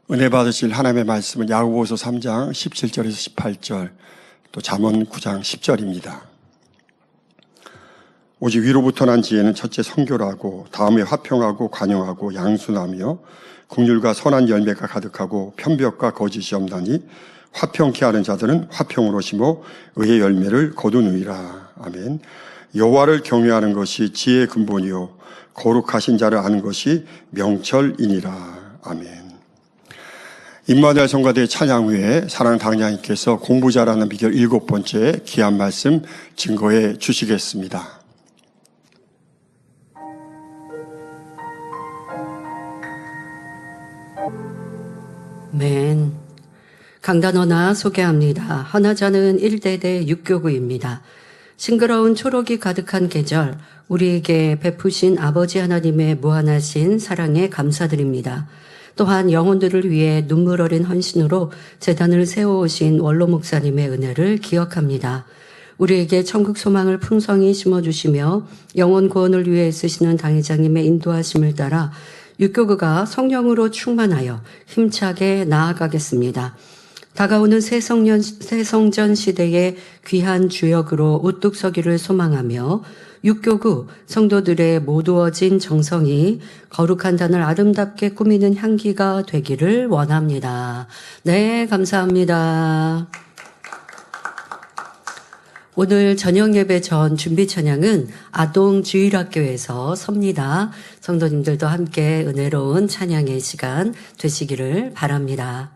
은혜 받으실 하나님의 말씀은 야고보서 3장 17절에서 18절, 또 잠언 9장 10절입니다. 오직 위로부터 난 지혜는 첫째 성교라고, 다음에 화평하고 관용하고 양순하며 긍휼과 선한 열매가 가득하고 편벽과 거짓이 없나니 화평케 하는 자들은 화평으로 심어 의의 열매를 거두느니라. 아멘. 여호와를 경외하는 것이 지혜의 근본이요 거룩하신 자를 아는 것이 명철이니라. 아멘. 임마누엘 성가대 찬양 후에 사랑하는 당장님께서 공부 잘하는 비결 7번째 귀한 말씀 증거해 주시겠습니다. 아멘. 강단어나 소개합니다. 헌화자는 1대대 육교구입니다. 싱그러운 초록이 가득한 계절, 우리에게 베푸신 아버지 하나님의 무한하신 사랑에 감사드립니다. 또한 영혼들을 위해 눈물 어린 헌신으로 제단을 세워오신 원로 목사님의 은혜를 기억합니다. 우리에게 천국 소망을 풍성히 심어주시며 영혼 구원을 위해 쓰시는 당회장님의 인도하심을 따라 육교구가 성령으로 충만하여 힘차게 나아가겠습니다. 다가오는 새성전 시대의 귀한 주역으로 우뚝 서기를 소망하며 육교구 성도들의 모두어진 정성이 거룩한 단을 아름답게 꾸미는 향기가 되기를 원합니다. 네, 감사합니다. 오늘 저녁 예배 전 준비 찬양은 아동 주일학교에서 섭니다. 성도님들도 함께 은혜로운 찬양의 시간 되시기를 바랍니다.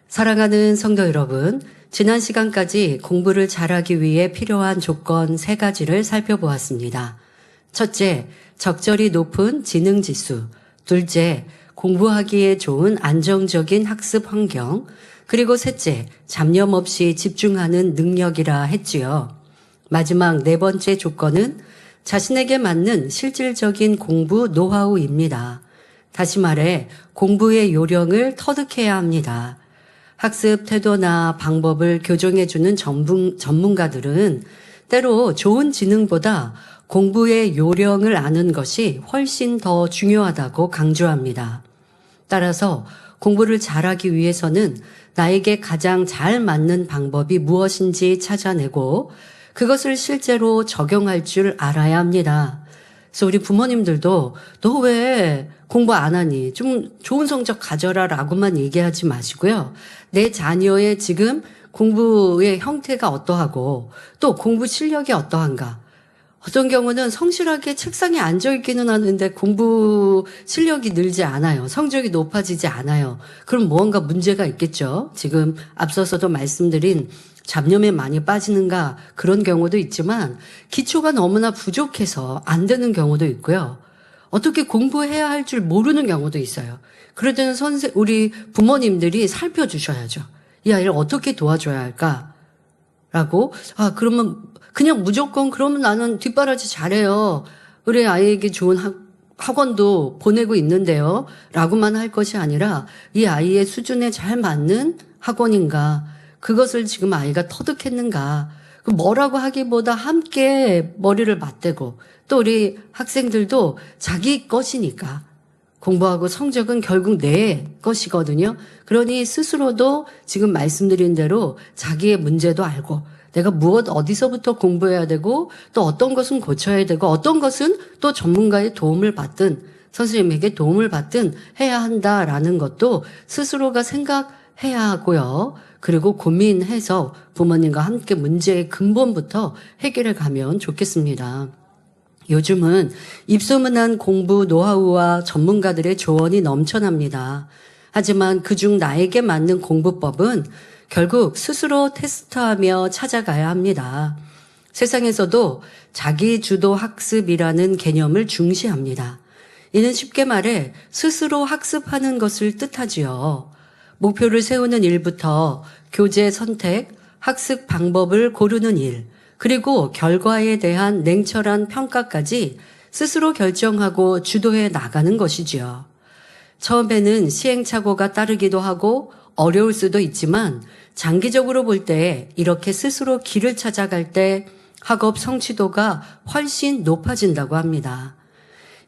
사랑하는 성도 여러분, 지난 시간까지 공부를 잘하기 위해 필요한 조건 3가지를 살펴보았습니다. 첫째, 적절히 높은 지능지수. 둘째, 공부하기에 좋은 안정적인 학습 환경. 그리고 셋째, 잡념 없이 집중하는 능력이라 했지요. 마지막 4번째 조건은 자신에게 맞는 실질적인 공부 노하우입니다. 다시 말해 공부의 요령을 터득해야 합니다. 학습 태도나 방법을 교정해주는 전문가들은 때로 좋은 지능보다 공부의 요령을 아는 것이 훨씬 더 중요하다고 강조합니다. 따라서 공부를 잘하기 위해서는 나에게 가장 잘 맞는 방법이 무엇인지 찾아내고 그것을 실제로 적용할 줄 알아야 합니다. 그래서 우리 부모님들도 너 왜 공부 안 하니? 좀 좋은 성적 가져라 라고만 얘기하지 마시고요. 내 자녀의 지금 공부의 형태가 어떠하고 또 공부 실력이 어떠한가. 어떤 경우는 성실하게 책상에 앉아있기는 하는데 공부 실력이 늘지 않아요. 성적이 높아지지 않아요. 그럼 무언가 문제가 있겠죠. 지금 앞서서도 말씀드린 잡념에 많이 빠지는가 그런 경우도 있지만 기초가 너무나 부족해서 안 되는 경우도 있고요. 어떻게 공부해야 할 줄 모르는 경우도 있어요. 그럴 때는 우리 부모님들이 살펴주셔야죠. 이 아이를 어떻게 도와줘야 할까? 라고, 그러면 그냥 무조건 그러면 나는 뒷바라지 잘해요. 우리 아이에게 좋은 학원도 보내고 있는데요. 라고만 할 것이 아니라 이 아이의 수준에 잘 맞는 학원인가? 그것을 지금 아이가 터득했는가? 뭐라고 하기보다 함께 머리를 맞대고 또 우리 학생들도 자기 것이니까 공부하고 성적은 결국 내 것이거든요. 그러니 스스로도 지금 말씀드린 대로 자기의 문제도 알고 내가 어디서부터 공부해야 되고 또 어떤 것은 고쳐야 되고 어떤 것은 또 전문가의 도움을 받든 선생님에게 도움을 받든 해야 한다라는 것도 스스로가 생각해야 하고요. 그리고 고민해서 부모님과 함께 문제의 근본부터 해결해 가면 좋겠습니다. 요즘은 입소문난 공부 노하우와 전문가들의 조언이 넘쳐납니다. 하지만 그중 나에게 맞는 공부법은 결국 스스로 테스트하며 찾아가야 합니다. 세상에서도 자기 주도 학습이라는 개념을 중시합니다. 이는 쉽게 말해 스스로 학습하는 것을 뜻하지요. 목표를 세우는 일부터 교재 선택, 학습 방법을 고르는 일, 그리고 결과에 대한 냉철한 평가까지 스스로 결정하고 주도해 나가는 것이지요. 처음에는 시행착오가 따르기도 하고 어려울 수도 있지만 장기적으로 볼 때 이렇게 스스로 길을 찾아갈 때 학업 성취도가 훨씬 높아진다고 합니다.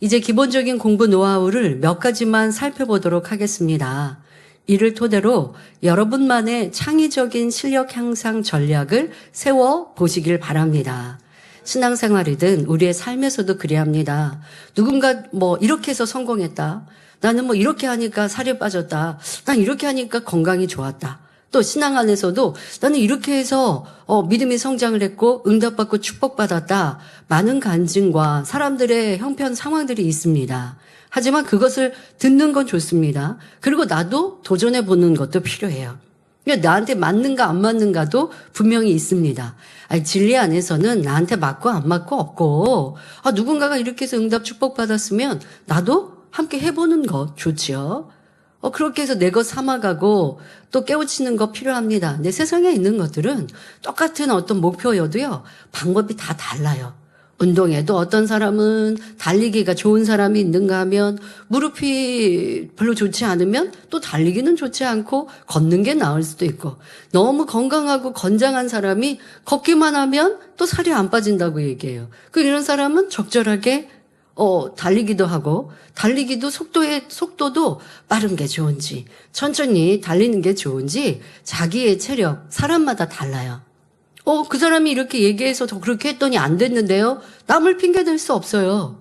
이제 기본적인 공부 노하우를 몇 가지만 살펴보도록 하겠습니다. 이를 토대로 여러분만의 창의적인 실력 향상 전략을 세워 보시길 바랍니다. 신앙생활이든 우리의 삶에서도 그래야 합니다. 누군가 뭐 이렇게 해서 성공했다. 나는 뭐 이렇게 하니까 살이 빠졌다. 난 이렇게 하니까 건강이 좋았다. 또 신앙 안에서도 나는 이렇게 해서 믿음이 성장을 했고 응답받고 축복받았다. 많은 간증과 사람들의 형편 상황들이 있습니다. 하지만 그것을 듣는 건 좋습니다. 그리고 나도 도전해 보는 것도 필요해요. 그러니까 나한테 맞는가 안 맞는가도 분명히 있습니다. 아니, 진리 안에서는 나한테 맞고 안 맞고 없고, 누군가가 이렇게 해서 응답 축복받았으면 나도 함께 해보는 것 좋지요. 그렇게 해서 내 것 삼아가고 또 깨우치는 거 필요합니다. 내 세상에 있는 것들은 똑같은 어떤 목표여도요, 방법이 다 달라요. 운동에도 어떤 사람은 달리기가 좋은 사람이 있는가 하면 무릎이 별로 좋지 않으면 또 달리기는 좋지 않고 걷는 게 나을 수도 있고, 너무 건강하고 건장한 사람이 걷기만 하면 또 살이 안 빠진다고 얘기해요. 이런 사람은 적절하게 달리기도 하고, 달리기도 속도도 빠른 게 좋은지, 천천히 달리는 게 좋은지, 자기의 체력, 사람마다 달라요. 그 사람이 이렇게 얘기해서 저 그렇게 했더니 안 됐는데요? 남을 핑계댈 수 없어요.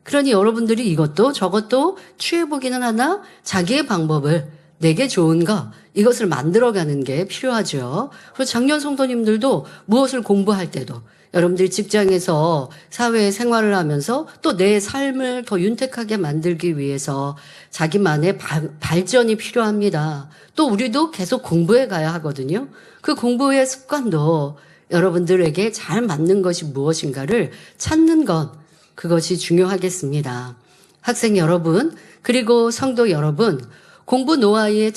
그러니 여러분들이 이것도 저것도 취해보기는 하나 자기의 방법을 내게 좋은 거, 이것을 만들어가는 게 필요하죠. 그래서 작년 성도님들도 무엇을 공부할 때도 여러분들이 직장에서 사회 생활을 하면서 또 내 삶을 더 윤택하게 만들기 위해서 자기만의 발전이 필요합니다. 또 우리도 계속 공부해 가야 하거든요. 그 공부의 습관도 여러분들에게 잘 맞는 것이 무엇인가를 찾는 것, 그것이 중요하겠습니다. 학생 여러분, 그리고 성도 여러분, 공부 노하우의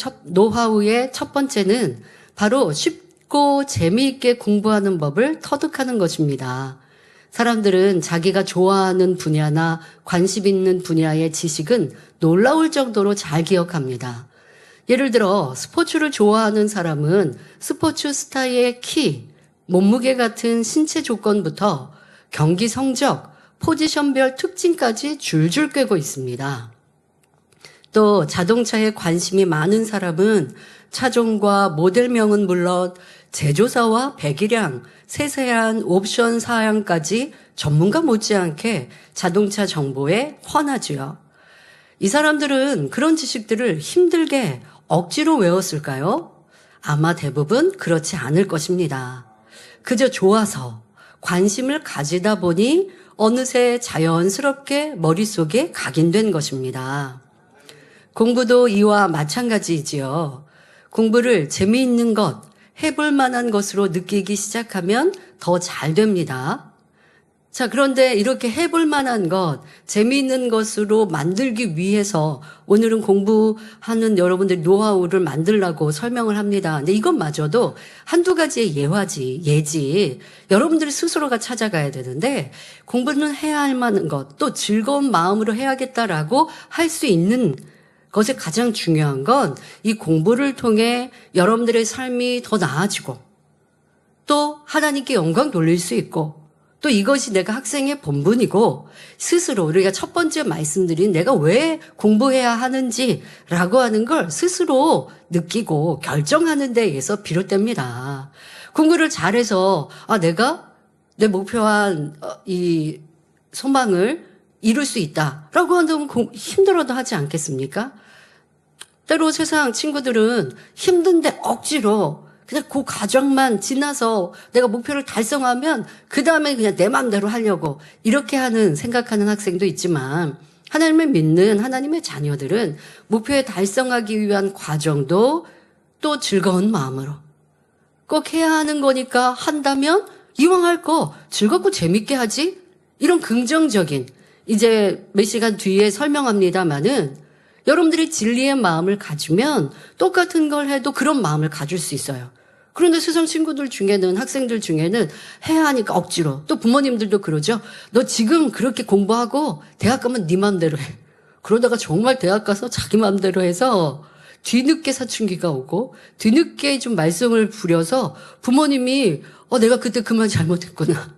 첫 번째는 바로 쉽고 재미있게 공부하는 법을 터득하는 것입니다. 사람들은 자기가 좋아하는 분야나 관심 있는 분야의 지식은 놀라울 정도로 잘 기억합니다. 예를 들어 스포츠를 좋아하는 사람은 스포츠 스타의 키, 몸무게 같은 신체 조건부터 경기 성적, 포지션별 특징까지 줄줄 꿰고 있습니다. 또 자동차에 관심이 많은 사람은 차종과 모델명은 물론 제조사와 배기량, 세세한 옵션 사양까지 전문가 못지않게 자동차 정보에 훤하지요. 이 사람들은 그런 지식들을 힘들게 억지로 외웠을까요? 아마 대부분 그렇지 않을 것입니다. 그저 좋아서 관심을 가지다 보니 어느새 자연스럽게 머릿속에 각인된 것입니다. 공부도 이와 마찬가지이지요. 공부를 재미있는 것, 해볼 만한 것으로 느끼기 시작하면 더 잘 됩니다. 자, 그런데 이렇게 해볼 만한 것, 재미있는 것으로 만들기 위해서 오늘은 공부하는 여러분들 노하우를 만들라고 설명을 합니다. 근데 이것마저도 한두 가지의 예지. 여러분들 스스로가 찾아가야 되는데 공부는 해야 할 만한 것, 또 즐거운 마음으로 해야겠다라고 할 수 있는 것이 가장 중요한 건 이 공부를 통해 여러분들의 삶이 더 나아지고 또 하나님께 영광 돌릴 수 있고 또 이것이 내가 학생의 본분이고 스스로 우리가 첫 번째 말씀드린 내가 왜 공부해야 하는지라고 하는 걸 스스로 느끼고 결정하는 데에서 비롯됩니다. 공부를 잘해서 내가 내 목표한 이 소망을 이룰 수 있다라고 한다면 힘들어도 하지 않겠습니까? 때로 세상 친구들은 힘든데 억지로 그냥 그 과정만 지나서 내가 목표를 달성하면 그 다음에 그냥 내 마음대로 하려고 이렇게 생각하는 학생도 있지만 하나님을 믿는 하나님의 자녀들은 목표에 달성하기 위한 과정도 또 즐거운 마음으로 꼭 해야 하는 거니까 한다면 이왕 할 거 즐겁고 재밌게 하지? 이런 긍정적인 이제 몇 시간 뒤에 설명합니다마는 여러분들이 진리의 마음을 가지면 똑같은 걸 해도 그런 마음을 가질 수 있어요. 그런데 세상 친구들 중에는 학생들 중에는 해야 하니까 억지로 또 부모님들도 그러죠. 너 지금 그렇게 공부하고 대학 가면 네 맘대로 해. 그러다가 정말 대학 가서 자기 맘대로 해서 뒤늦게 사춘기가 오고 뒤늦게 좀 말썽을 부려서 부모님이 내가 그때 그 말 잘못했구나.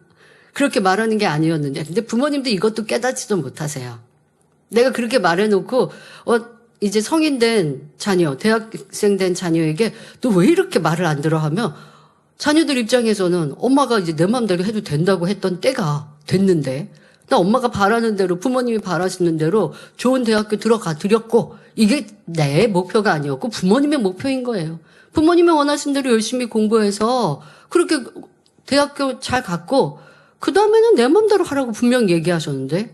그렇게 말하는 게 아니었는데 근데 부모님도 이것도 깨닫지도 못하세요. 내가 그렇게 말해놓고 이제 성인 된 자녀, 대학생 된 자녀에게 너 왜 이렇게 말을 안 들어 하면 자녀들 입장에서는 엄마가 이제 내 마음대로 해도 된다고 했던 때가 됐는데 나 엄마가 바라는 대로 부모님이 바라시는 대로 좋은 대학교 들어가 드렸고 이게 내 목표가 아니었고 부모님의 목표인 거예요. 부모님이 원하신 대로 열심히 공부해서 그렇게 대학교 잘 갔고 그 다음에는 내 마음대로 하라고 분명히 얘기하셨는데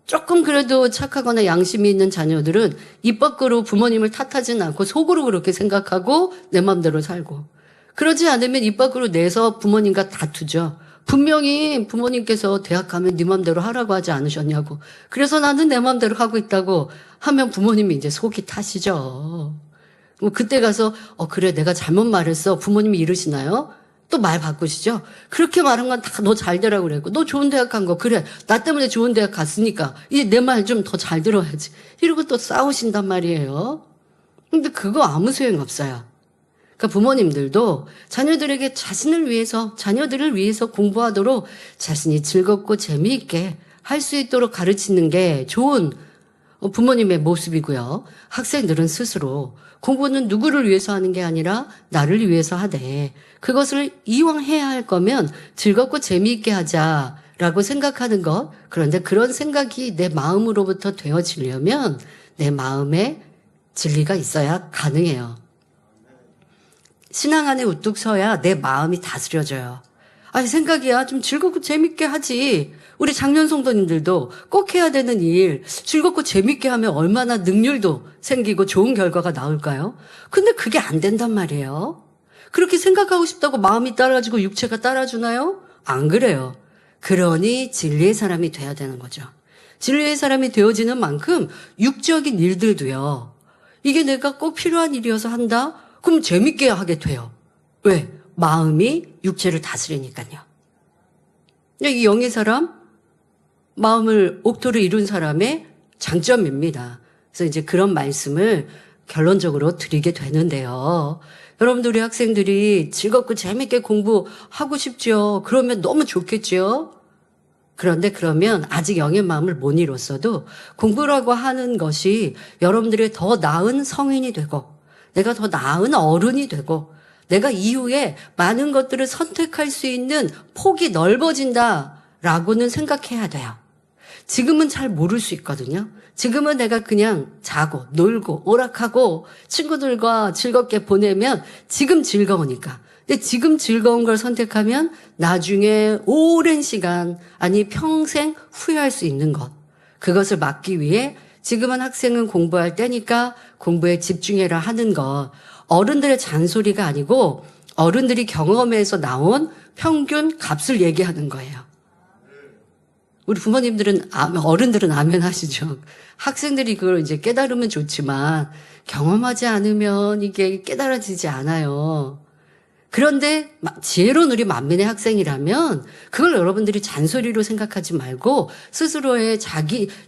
조금 그래도 착하거나 양심이 있는 자녀들은 입 밖으로 부모님을 탓하지는 않고 속으로 그렇게 생각하고 내 마음대로 살고 그러지 않으면 입 밖으로 내서 부모님과 다투죠. 분명히 부모님께서 대학 가면 네 맘대로 하라고 하지 않으셨냐고. 그래서 나는 내 맘대로 하고 있다고 하면 부모님이 이제 속이 타시죠. 뭐 그때 가서 그래 내가 잘못 말했어. 부모님이 이러시나요? 또 말 바꾸시죠. 그렇게 말한 건 다 너 잘 되라고 그랬고 너 좋은 대학 간 거 그래 나 때문에 좋은 대학 갔으니까 이제 내 말 좀 더 잘 들어야지. 이러고 또 싸우신단 말이에요. 근데 그거 아무 소용 없어요. 그러니까 부모님들도 자녀들에게 자신을 위해서 자녀들을 위해서 공부하도록 자신이 즐겁고 재미있게 할 수 있도록 가르치는 게 좋은 부모님의 모습이고요. 학생들은 스스로 공부는 누구를 위해서 하는 게 아니라 나를 위해서 하되 그것을 이왕 해야 할 거면 즐겁고 재미있게 하자라고 생각하는 것. 그런데 그런 생각이 내 마음으로부터 되어지려면 내 마음에 진리가 있어야 가능해요. 신앙 안에 우뚝 서야 내 마음이 다스려져요. 아니 생각이야 좀 즐겁고 재밌게 하지. 우리 장년 성도님들도 꼭 해야 되는 일 즐겁고 재밌게 하면 얼마나 능률도 생기고 좋은 결과가 나올까요? 근데 그게 안 된단 말이에요. 그렇게 생각하고 싶다고 마음이 따라주고 육체가 따라주나요? 안 그래요. 그러니 진리의 사람이 돼야 되는 거죠. 진리의 사람이 되어지는 만큼 육적인 일들도요. 이게 내가 꼭 필요한 일이어서 한다? 그럼 재밌게 하게 돼요. 왜? 마음이 육체를 다스리니까요. 이 영의 사람, 마음을 옥토를 이룬 사람의 장점입니다. 그래서 이제 그런 말씀을 결론적으로 드리게 되는데요. 여러분들 우리 학생들이 즐겁고 재밌게 공부하고 싶죠. 그러면 너무 좋겠죠. 그런데 그러면 아직 영의 마음을 못 이뤘어도 공부라고 하는 것이 여러분들의 더 나은 성인이 되고 내가 더 나은 어른이 되고 내가 이후에 많은 것들을 선택할 수 있는 폭이 넓어진다라고는 생각해야 돼요. 지금은 잘 모를 수 있거든요. 지금은 내가 그냥 자고 놀고 오락하고 친구들과 즐겁게 보내면 지금 즐거우니까. 근데 지금 즐거운 걸 선택하면 나중에 오랜 시간 아니 평생 후회할 수 있는 것. 그것을 막기 위해 지금은 학생은 공부할 때니까 공부에 집중해라 하는 것. 어른들의 잔소리가 아니고 어른들이 경험에서 나온 평균 값을 얘기하는 거예요. 우리 부모님들은 어른들은 아멘 하시죠. 학생들이 그걸 이제 깨달으면 좋지만 경험하지 않으면 이게 깨달아지지 않아요. 그런데 지혜로운 우리 만민의 학생이라면 그걸 여러분들이 잔소리로 생각하지 말고 스스로의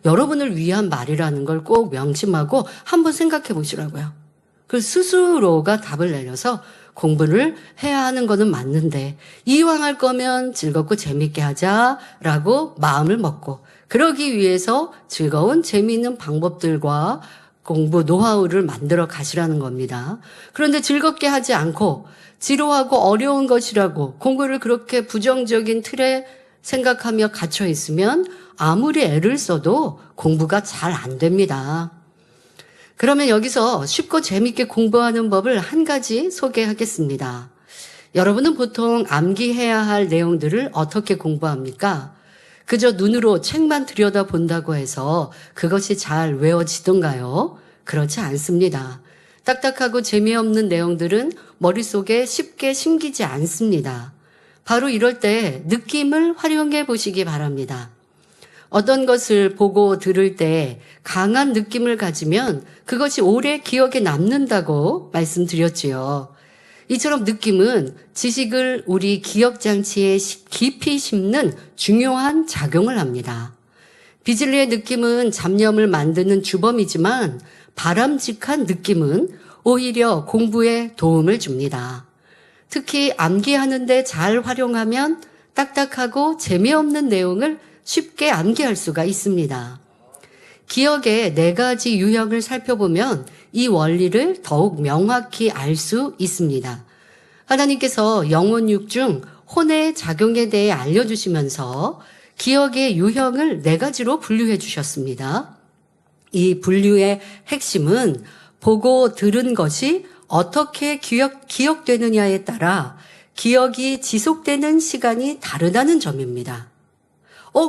여러분을 위한 말이라는 걸 꼭 명심하고 한번 생각해 보시라고요. 그 스스로가 답을 내려서 공부를 해야 하는 거는 맞는데 이왕 할 거면 즐겁고 재밌게 하자라고 마음을 먹고 그러기 위해서 즐거운 재미있는 방법들과 공부 노하우를 만들어 가시라는 겁니다. 그런데 즐겁게 하지 않고 지루하고 어려운 것이라고 공부를 그렇게 부정적인 틀에 생각하며 갇혀 있으면 아무리 애를 써도 공부가 잘 안 됩니다. 그러면 여기서 쉽고 재밌게 공부하는 법을 한 가지 소개하겠습니다. 여러분은 보통 암기해야 할 내용들을 어떻게 공부합니까? 그저 눈으로 책만 들여다본다고 해서 그것이 잘 외워지던가요? 그렇지 않습니다. 딱딱하고 재미없는 내용들은 머릿속에 쉽게 심기지 않습니다. 바로 이럴 때 느낌을 활용해 보시기 바랍니다. 어떤 것을 보고 들을 때 강한 느낌을 가지면 그것이 오래 기억에 남는다고 말씀드렸지요. 이처럼 느낌은 지식을 우리 기억장치에 깊이 심는 중요한 작용을 합니다. 비즐리의 느낌은 잡념을 만드는 주범이지만 바람직한 느낌은 오히려 공부에 도움을 줍니다. 특히 암기하는데 잘 활용하면 딱딱하고 재미없는 내용을 쉽게 암기할 수가 있습니다. 기억의 4가지 유형을 살펴보면 이 원리를 더욱 명확히 알 수 있습니다. 하나님께서 영혼6 중 혼의 작용에 대해 알려주시면서 기억의 유형을 4가지로 분류해 주셨습니다. 이 분류의 핵심은 보고 들은 것이 어떻게 기억되느냐에 따라 기억이 지속되는 시간이 다르다는 점입니다.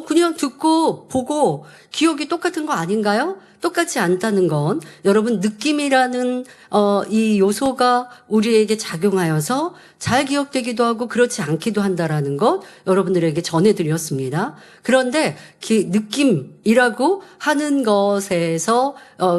그냥 듣고 보고 기억이 똑같은 거 아닌가요? 똑같지 않다는 건 여러분 느낌이라는 이 요소가 우리에게 작용하여서 잘 기억되기도 하고 그렇지 않기도 한다라는 것 여러분들에게 전해드렸습니다. 그런데 느낌이라고 하는 것에서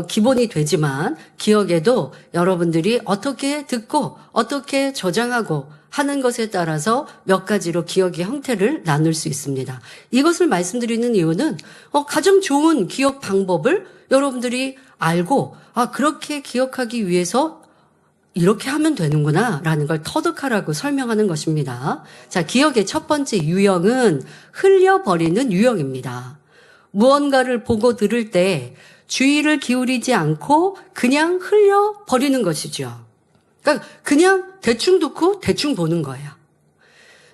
기본이 되지만 기억에도 여러분들이 어떻게 듣고 어떻게 저장하고 하는 것에 따라서 몇 가지로 기억의 형태를 나눌 수 있습니다. 이것을 말씀드리는 이유는 가장 좋은 기억 방법을 여러분들이 알고 그렇게 기억하기 위해서 이렇게 하면 되는구나 라는 걸 터득하라고 설명하는 것입니다. 자, 기억의 첫 번째 유형은 흘려버리는 유형입니다. 무언가를 보고 들을 때 주의를 기울이지 않고 그냥 흘려버리는 것이죠. 그러니까 그냥 대충 듣고 대충 보는 거예요.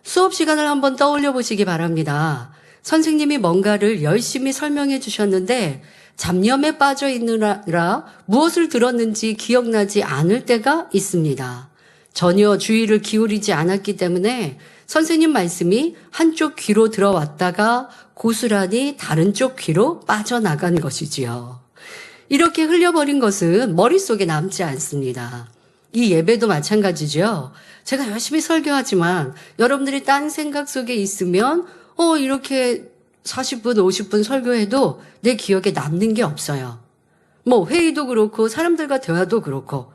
수업 시간을 한번 떠올려 보시기 바랍니다. 선생님이 뭔가를 열심히 설명해 주셨는데 잡념에 빠져 있느라 무엇을 들었는지 기억나지 않을 때가 있습니다. 전혀 주의를 기울이지 않았기 때문에 선생님 말씀이 한쪽 귀로 들어왔다가 고스란히 다른 쪽 귀로 빠져나간 것이지요. 이렇게 흘려버린 것은 머릿속에 남지 않습니다. 이 예배도 마찬가지죠. 제가 열심히 설교하지만 여러분들이 딴 생각 속에 있으면 이렇게 40분, 50분 설교해도 내 기억에 남는 게 없어요. 회의도 그렇고 사람들과 대화도 그렇고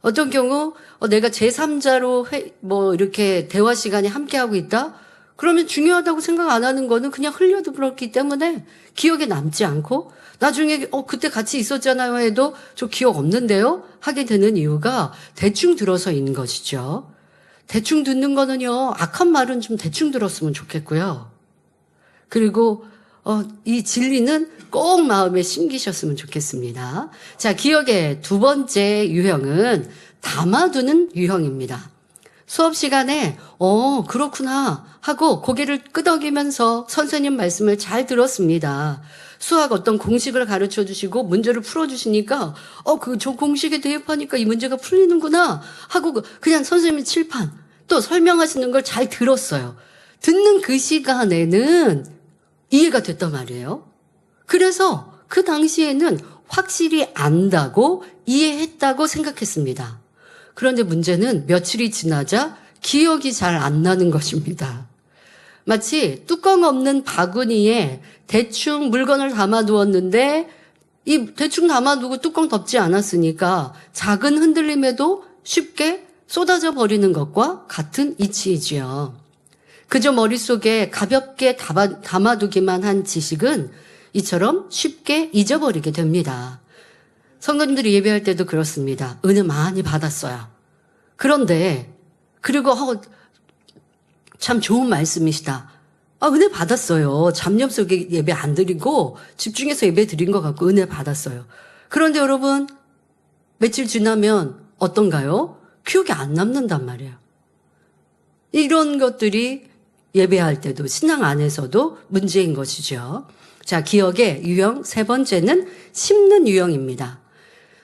어떤 경우 내가 제3자로 이렇게 대화 시간에 함께하고 있다? 그러면 중요하다고 생각 안 하는 거는 그냥 흘려들었기 때문에 기억에 남지 않고 나중에 그때 같이 있었잖아요 해도 저 기억 없는데요? 하게 되는 이유가 대충 들어서인 것이죠. 대충 듣는 거는요. 악한 말은 좀 대충 들었으면 좋겠고요. 그리고 이 진리는 꼭 마음에 심기셨으면 좋겠습니다. 자, 기억의 두 번째 유형은 담아두는 유형입니다. 수업 시간에 그렇구나 하고 고개를 끄덕이면서 선생님 말씀을 잘 들었습니다. 수학 어떤 공식을 가르쳐 주시고 문제를 풀어 주시니까 저 공식에 대입하니까 이 문제가 풀리는구나 하고 그냥 선생님이 칠판 또 설명하시는 걸 잘 들었어요. 듣는 그 시간에는 이해가 됐단 말이에요. 그래서 그 당시에는 확실히 안다고 이해했다고 생각했습니다. 그런데 문제는 며칠이 지나자 기억이 잘 안 나는 것입니다. 마치 뚜껑 없는 바구니에 대충 물건을 담아두었는데 이 대충 담아두고 뚜껑 덮지 않았으니까 작은 흔들림에도 쉽게 쏟아져 버리는 것과 같은 이치이지요. 그저 머릿속에 가볍게 담아두기만 한 지식은 이처럼 쉽게 잊어버리게 됩니다. 성도님들이 예배할 때도 그렇습니다. 은혜 많이 받았어요. 그런데 그리고 참 좋은 말씀이시다. 은혜 받았어요. 잡념 속에 예배 안 드리고 집중해서 예배 드린 것 같고 은혜 받았어요. 그런데 여러분 며칠 지나면 어떤가요? 기억이 안 남는단 말이에요. 이런 것들이 예배할 때도 신앙 안에서도 문제인 것이죠. 자, 기억의 유형 세 번째는 심는 유형입니다.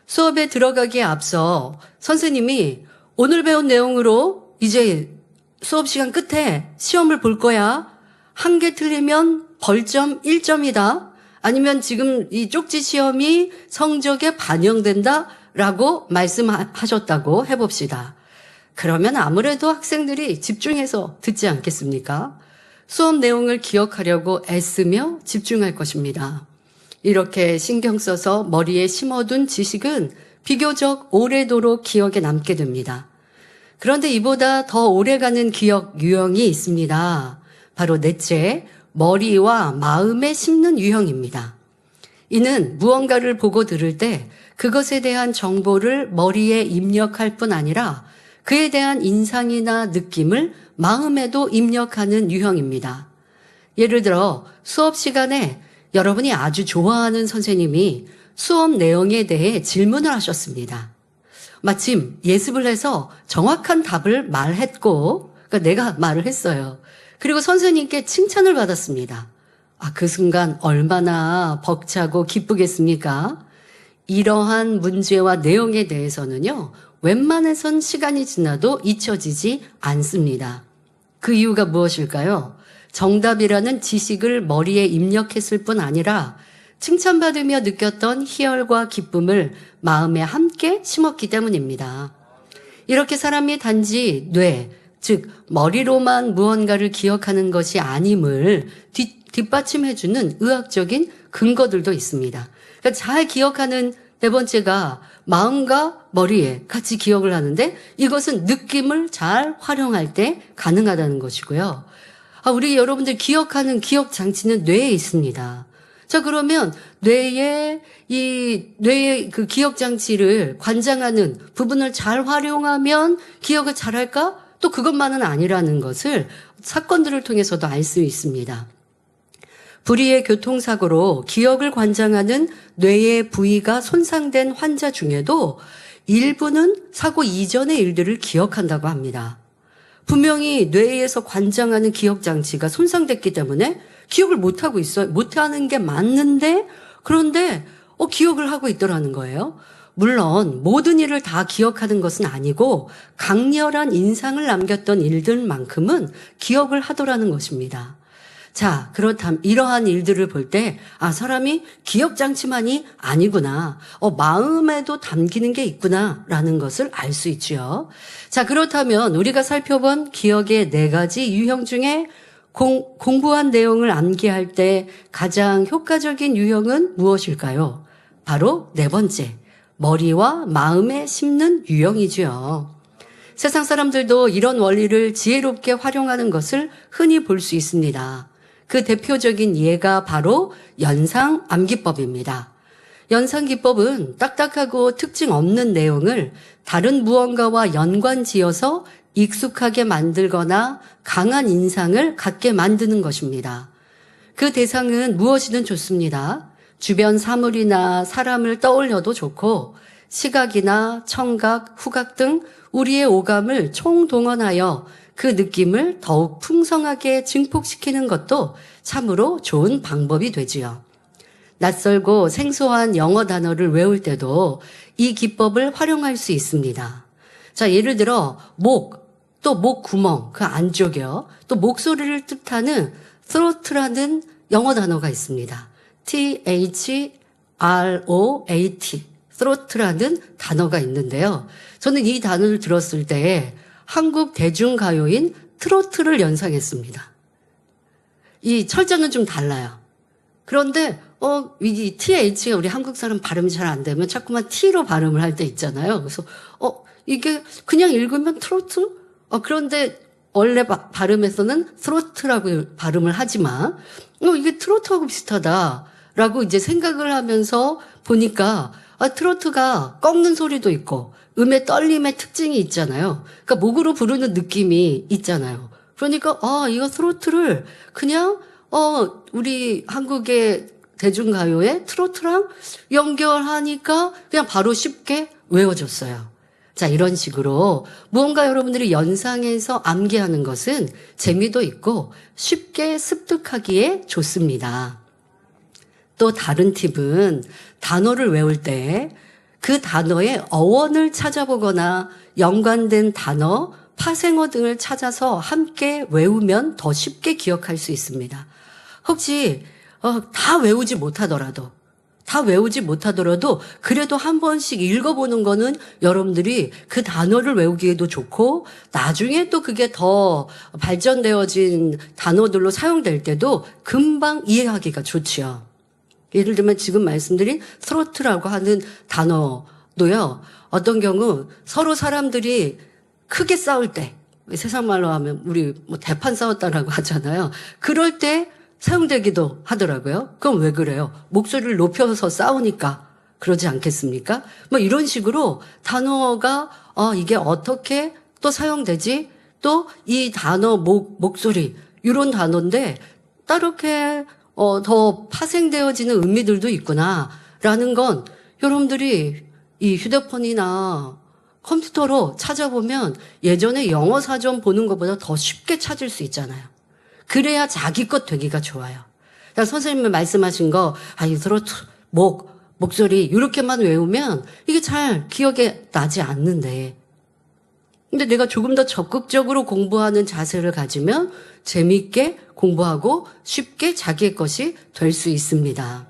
수업에 들어가기에 앞서 선생님이 오늘 배운 내용으로 이제 수업 시간 끝에 시험을 볼 거야. 한 개 틀리면 벌점 1점이다. 아니면 지금 이 쪽지 시험이 성적에 반영된다. 라고 말씀하셨다고 해봅시다. 그러면 아무래도 학생들이 집중해서 듣지 않겠습니까? 수업 내용을 기억하려고 애쓰며 집중할 것입니다. 이렇게 신경 써서 머리에 심어둔 지식은 비교적 오래도록 기억에 남게 됩니다. 그런데 이보다 더 오래가는 기억 유형이 있습니다. 바로 넷째, 머리와 마음에 심는 유형입니다. 이는 무언가를 보고 들을 때 그것에 대한 정보를 머리에 입력할 뿐 아니라 그에 대한 인상이나 느낌을 마음에도 입력하는 유형입니다. 예를 들어 수업 시간에 여러분이 아주 좋아하는 선생님이 수업 내용에 대해 질문을 하셨습니다. 마침 예습을 해서 정확한 답을 말했고, 그러니까 내가 말을 했어요. 그리고 선생님께 칭찬을 받았습니다. 그 순간 얼마나 벅차고 기쁘겠습니까? 이러한 문제와 내용에 대해서는요, 웬만해선 시간이 지나도 잊혀지지 않습니다. 그 이유가 무엇일까요? 정답이라는 지식을 머리에 입력했을 뿐 아니라 칭찬받으며 느꼈던 희열과 기쁨을 마음에 함께 심었기 때문입니다. 이렇게 사람이 단지 뇌, 즉 머리로만 무언가를 기억하는 것이 아님을 뒷받침해주는 의학적인 근거들도 있습니다. 그러니까 잘 기억하는 네 번째가 마음과 머리에 같이 기억을 하는데 이것은 느낌을 잘 활용할 때 가능하다는 것이고요. 우리 여러분들 기억하는 기억 장치는 뇌에 있습니다. 자, 그러면 뇌의 그 기억 장치를 관장하는 부분을 잘 활용하면 기억을 잘할까? 또 그것만은 아니라는 것을 사건들을 통해서도 알 수 있습니다. 불의의 교통사고로 기억을 관장하는 뇌의 부위가 손상된 환자 중에도 일부는 사고 이전의 일들을 기억한다고 합니다. 분명히 뇌에서 관장하는 기억 장치가 손상됐기 때문에 기억을 못하고 있어요. 못하는 게 맞는데, 그런데 기억을 하고 있더라는 거예요. 물론 모든 일을 다 기억하는 것은 아니고 강렬한 인상을 남겼던 일들만큼은 기억을 하더라는 것입니다. 자, 그렇다면 이러한 일들을 볼 때 사람이 기억장치만이 아니구나. 마음에도 담기는 게 있구나라는 것을 알 수 있죠. 자, 그렇다면 우리가 살펴본 기억의 4가지 유형 중에 공부한 내용을 암기할 때 가장 효과적인 유형은 무엇일까요? 바로 4번째, 머리와 마음에 심는 유형이지요. 세상 사람들도 이런 원리를 지혜롭게 활용하는 것을 흔히 볼 수 있습니다. 그 대표적인 예가 바로 연상 암기법입니다. 연상 기법은 딱딱하고 특징 없는 내용을 다른 무언가와 연관지어서 익숙하게 만들거나 강한 인상을 갖게 만드는 것입니다. 그 대상은 무엇이든 좋습니다. 주변 사물이나 사람을 떠올려도 좋고 시각이나 청각, 후각 등 우리의 오감을 총동원하여 그 느낌을 더욱 풍성하게 증폭시키는 것도 참으로 좋은 방법이 되지요. 낯설고 생소한 영어 단어를 외울 때도 이 기법을 활용할 수 있습니다. 자, 예를 들어 또 목 구멍, 그 안쪽이요. 또 목소리를 뜻하는 throat라는 영어 단어가 있습니다. throat, throat라는 단어가 있는데요. 저는 이 단어를 들었을 때 한국 대중가요인 트로트를 연상했습니다. 이 철자는 좀 달라요. 그런데 이 TH가 우리 한국 사람 발음이 잘 안 되면 자꾸만 T로 발음을 할 때 있잖아요. 그래서 이게 그냥 읽으면 트로트? 그런데 원래 발음에서는 트로트라고 발음을 하지만 이게 트로트하고 비슷하다라고 이제 생각을 하면서 보니까 트로트가 꺾는 소리도 있고 음의 떨림의 특징이 있잖아요. 그러니까 목으로 부르는 느낌이 있잖아요. 그러니까 이거 트로트를 그냥 우리 한국의 대중가요의 트로트랑 연결하니까 그냥 바로 쉽게 외워졌어요. 자, 이런 식으로 무언가 여러분들이 연상해서 암기하는 것은 재미도 있고 쉽게 습득하기에 좋습니다. 또 다른 팁은 단어를 외울 때 그 단어의 어원을 찾아보거나 연관된 단어, 파생어 등을 찾아서 함께 외우면 더 쉽게 기억할 수 있습니다. 혹시 다 외우지 못하더라도 그래도 한 번씩 읽어보는 거는 여러분들이 그 단어를 외우기에도 좋고 나중에 또 그게 더 발전되어진 단어들로 사용될 때도 금방 이해하기가 좋지요. 예를 들면 지금 말씀드린 트로트라고 하는 단어도요. 어떤 경우 서로 사람들이 크게 싸울 때, 세상 말로 하면 우리 대판 싸웠다라고 하잖아요. 그럴 때 사용되기도 하더라고요. 그럼 왜 그래요? 목소리를 높여서 싸우니까 그러지 않겠습니까? 이런 식으로 단어가 이게 어떻게 또 사용되지? 또 이 단어 목소리 이런 단어인데 따르게 더 파생되어지는 의미들도 있구나라는 건 여러분들이 이 휴대폰이나 컴퓨터로 찾아보면 예전에 영어 사전 보는 것보다 더 쉽게 찾을 수 있잖아요. 그래야 자기 것 되기가 좋아요. 그러니까 선생님이 말씀하신 거, 이대로 목소리 이렇게만 외우면 이게 잘 기억에 나지 않는데, 근데 내가 조금 더 적극적으로 공부하는 자세를 가지면 재미있게 공부하고 쉽게 자기의 것이 될 수 있습니다.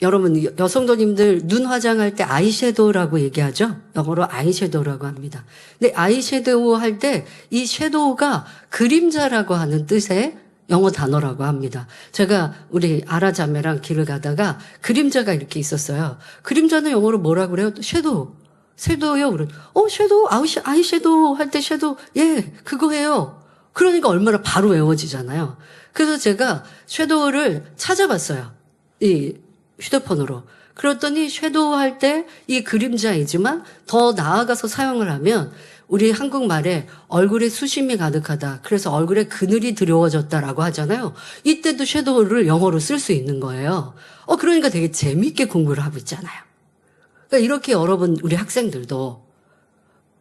여러분, 여성도님들 눈 화장할 때 아이섀도우라고 얘기하죠? 영어로 아이섀도우라고 합니다. 근데 아이섀도우 할 때 이 섀도우가 그림자라고 하는 뜻의 영어 단어라고 합니다. 제가 우리 아라자매랑 길을 가다가 그림자가 이렇게 있었어요. 그림자는 영어로 뭐라고 그래요? 섀도우. 섀도우요? 그래. 섀도우, 아이섀도우 할 때 섀도우. 예, 그거예요. 그러니까 얼마나 바로 외워지잖아요. 그래서 제가 섀도우를 찾아봤어요. 이 휴대폰으로. 그랬더니 섀도우 할 때 이 그림자이지만 더 나아가서 사용을 하면 우리 한국말에 얼굴에 수심이 가득하다. 그래서 얼굴에 그늘이 드러워졌다라고 하잖아요. 이때도 섀도우를 영어로 쓸 수 있는 거예요. 그러니까 되게 재미있게 공부를 하고 있잖아요. 그러니까 이렇게 여러분, 우리 학생들도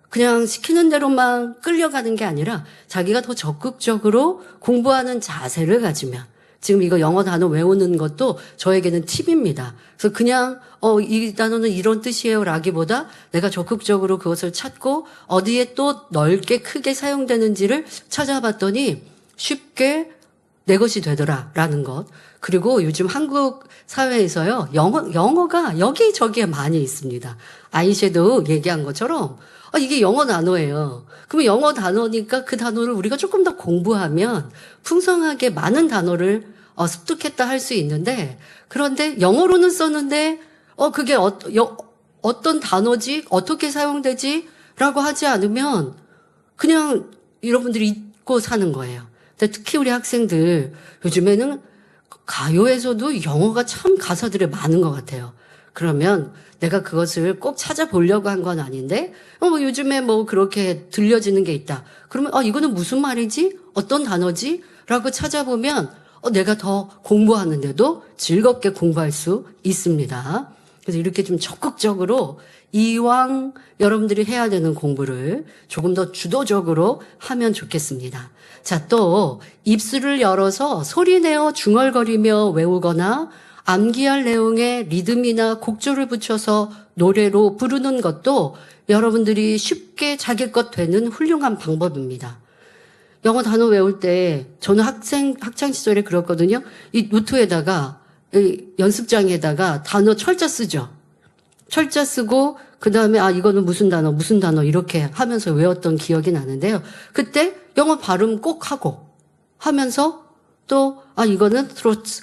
그냥 시키는 대로만 끌려가는 게 아니라 자기가 더 적극적으로 공부하는 자세를 가지면, 지금 이거 영어 단어 외우는 것도 저에게는 팁입니다. 그래서 그냥 이 단어는 이런 뜻이에요 라기보다 내가 적극적으로 그것을 찾고 어디에 또 넓게 크게 사용되는지를 찾아봤더니 쉽게 내 것이 되더라라는 것. 그리고 요즘 한국 사회에서요, 영어가 여기저기에 많이 있습니다. 아이섀도우 얘기한 것처럼 이게 영어 단어예요. 그러면 영어 단어니까 그 단어를 우리가 조금 더 공부하면 풍성하게 많은 단어를 습득했다 할 수 있는데, 그런데 영어로는 썼는데 그게 어떤 단어지, 어떻게 사용되지 라고 하지 않으면 그냥 여러분들이 잊고 사는 거예요. 근데 특히 우리 학생들 요즘에는 가요에서도 영어가 참 가사들이 많은 것 같아요. 그러면 내가 그것을 꼭 찾아보려고 한 건 아닌데, 요즘에 그렇게 들려지는 게 있다. 그러면, 이거는 무슨 말이지? 어떤 단어지? 라고 찾아보면, 내가 더 공부하는데도 즐겁게 공부할 수 있습니다. 그래서 이렇게 좀 적극적으로 이왕 여러분들이 해야 되는 공부를 조금 더 주도적으로 하면 좋겠습니다. 자, 또 입술을 열어서 소리내어 중얼거리며 외우거나 암기할 내용에 리듬이나 곡조를 붙여서 노래로 부르는 것도 여러분들이 쉽게 자기 것 되는 훌륭한 방법입니다. 영어 단어 외울 때 저는 학창 시절에 그랬거든요. 이 노트에다가 이 연습장에다가 단어 철자 쓰죠. 철자 쓰고 그다음에 이거는 무슨 단어 이렇게 하면서 외웠던 기억이 나는데요. 그때 영어 발음 꼭 하고 하면서 또 이거는 throat,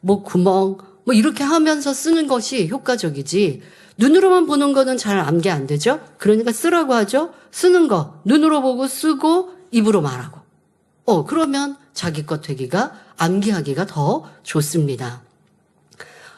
목 구멍 이렇게 하면서 쓰는 것이 효과적이지, 눈으로만 보는 거는 잘 암기 안 되죠. 그러니까 쓰라고 하죠. 쓰는 거 눈으로 보고 쓰고 입으로 말하고 그러면 자기 것 되기가, 암기하기가 더 좋습니다.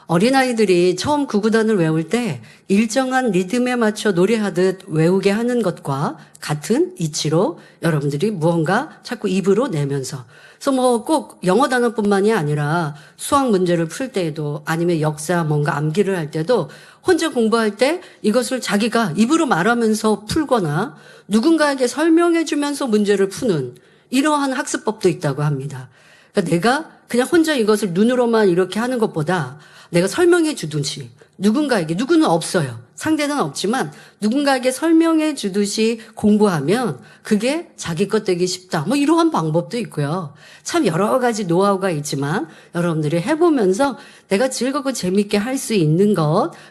어린아이들이 처음 구구단을 외울 때 일정한 리듬에 맞춰 노래하듯 외우게 하는 것과 같은 이치로 여러분들이 무언가 자꾸 입으로 내면서, 그래서 꼭 영어 단어뿐만이 아니라 수학 문제를 풀 때에도 아니면 역사 뭔가 암기를 할 때도 혼자 공부할 때 이것을 자기가 입으로 말하면서 풀거나 누군가에게 설명해 주면서 문제를 푸는 이러한 학습법도 있다고 합니다. 그러니까 내가 그냥 혼자 이것을 눈으로만 이렇게 하는 것보다 내가 설명해 주듯이 누구는 없어요. 상대는 없지만 누군가에게 설명해 주듯이 공부하면 그게 자기 것 되기 쉽다. 이러한 방법도 있고요. 참 여러 가지 노하우가 있지만 여러분들이 해보면서 내가 즐겁고 재밌게 할 수 있는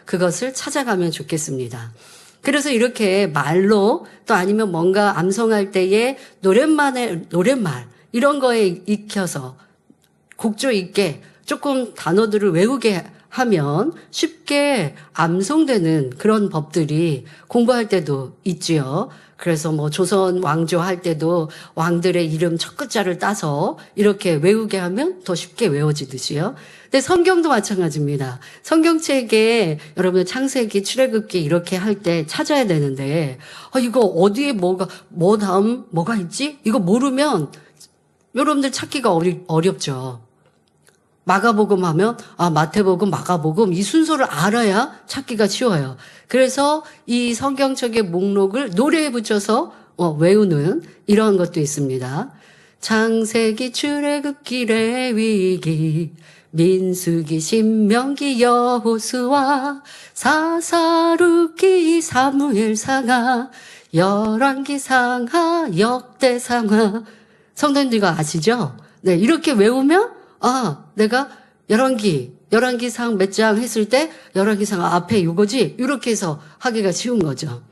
그것을 찾아가면 좋겠습니다. 그래서 이렇게 말로 또 아니면 뭔가 암송할 때에 노랫말 이런 거에 익혀서 곡조 있게 조금 단어들을 외우게 하면 쉽게 암송되는 그런 법들이 공부할 때도 있지요. 그래서 조선 왕조 할 때도 왕들의 이름 첫 글자를 따서 이렇게 외우게 하면 더 쉽게 외워지듯이요. 근데 성경도 마찬가지입니다. 성경책에 여러분 창세기, 출애굽기 이렇게 할 때 찾아야 되는데 이거 어디에 다음 뭐가 있지? 이거 모르면 여러분들 찾기가 어렵죠. 마가복음 하면 마태복음, 마가복음 이 순서를 알아야 찾기가 쉬워요. 그래서 이 성경책의 목록을 노래에 붙여서 외우는 이런 것도 있습니다. 창세기, 출애굽기, 레위기, 민수기, 신명기, 여호수아, 사사루기, 사무엘상하, 열왕기상하, 역대상하. 성도님들과 아시죠? 네, 이렇게 외우면 내가 열왕기상 몇 장 했을 때 열왕기상 앞에 이거지? 이렇게 해서 하기가 쉬운 거죠.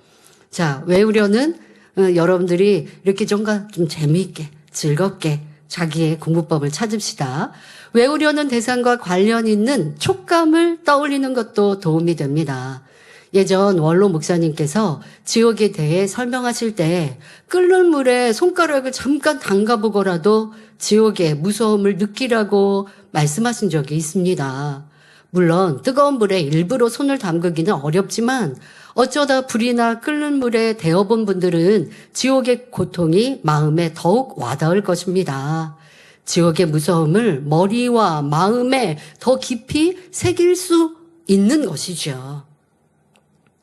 자, 외우려는 여러분들이 이렇게 좀 재미있게 즐겁게 자기의 공부법을 찾읍시다. 외우려는 대상과 관련 있는 촉감을 떠올리는 것도 도움이 됩니다. 예전 원로 목사님께서 지옥에 대해 설명하실 때 끓는 물에 손가락을 잠깐 담가보고라도 지옥의 무서움을 느끼라고 말씀하신 적이 있습니다. 물론 뜨거운 물에 일부러 손을 담그기는 어렵지만 어쩌다 불이나 끓는 물에 데워본 분들은 지옥의 고통이 마음에 더욱 와닿을 것입니다. 지옥의 무서움을 머리와 마음에 더 깊이 새길 수 있는 것이죠.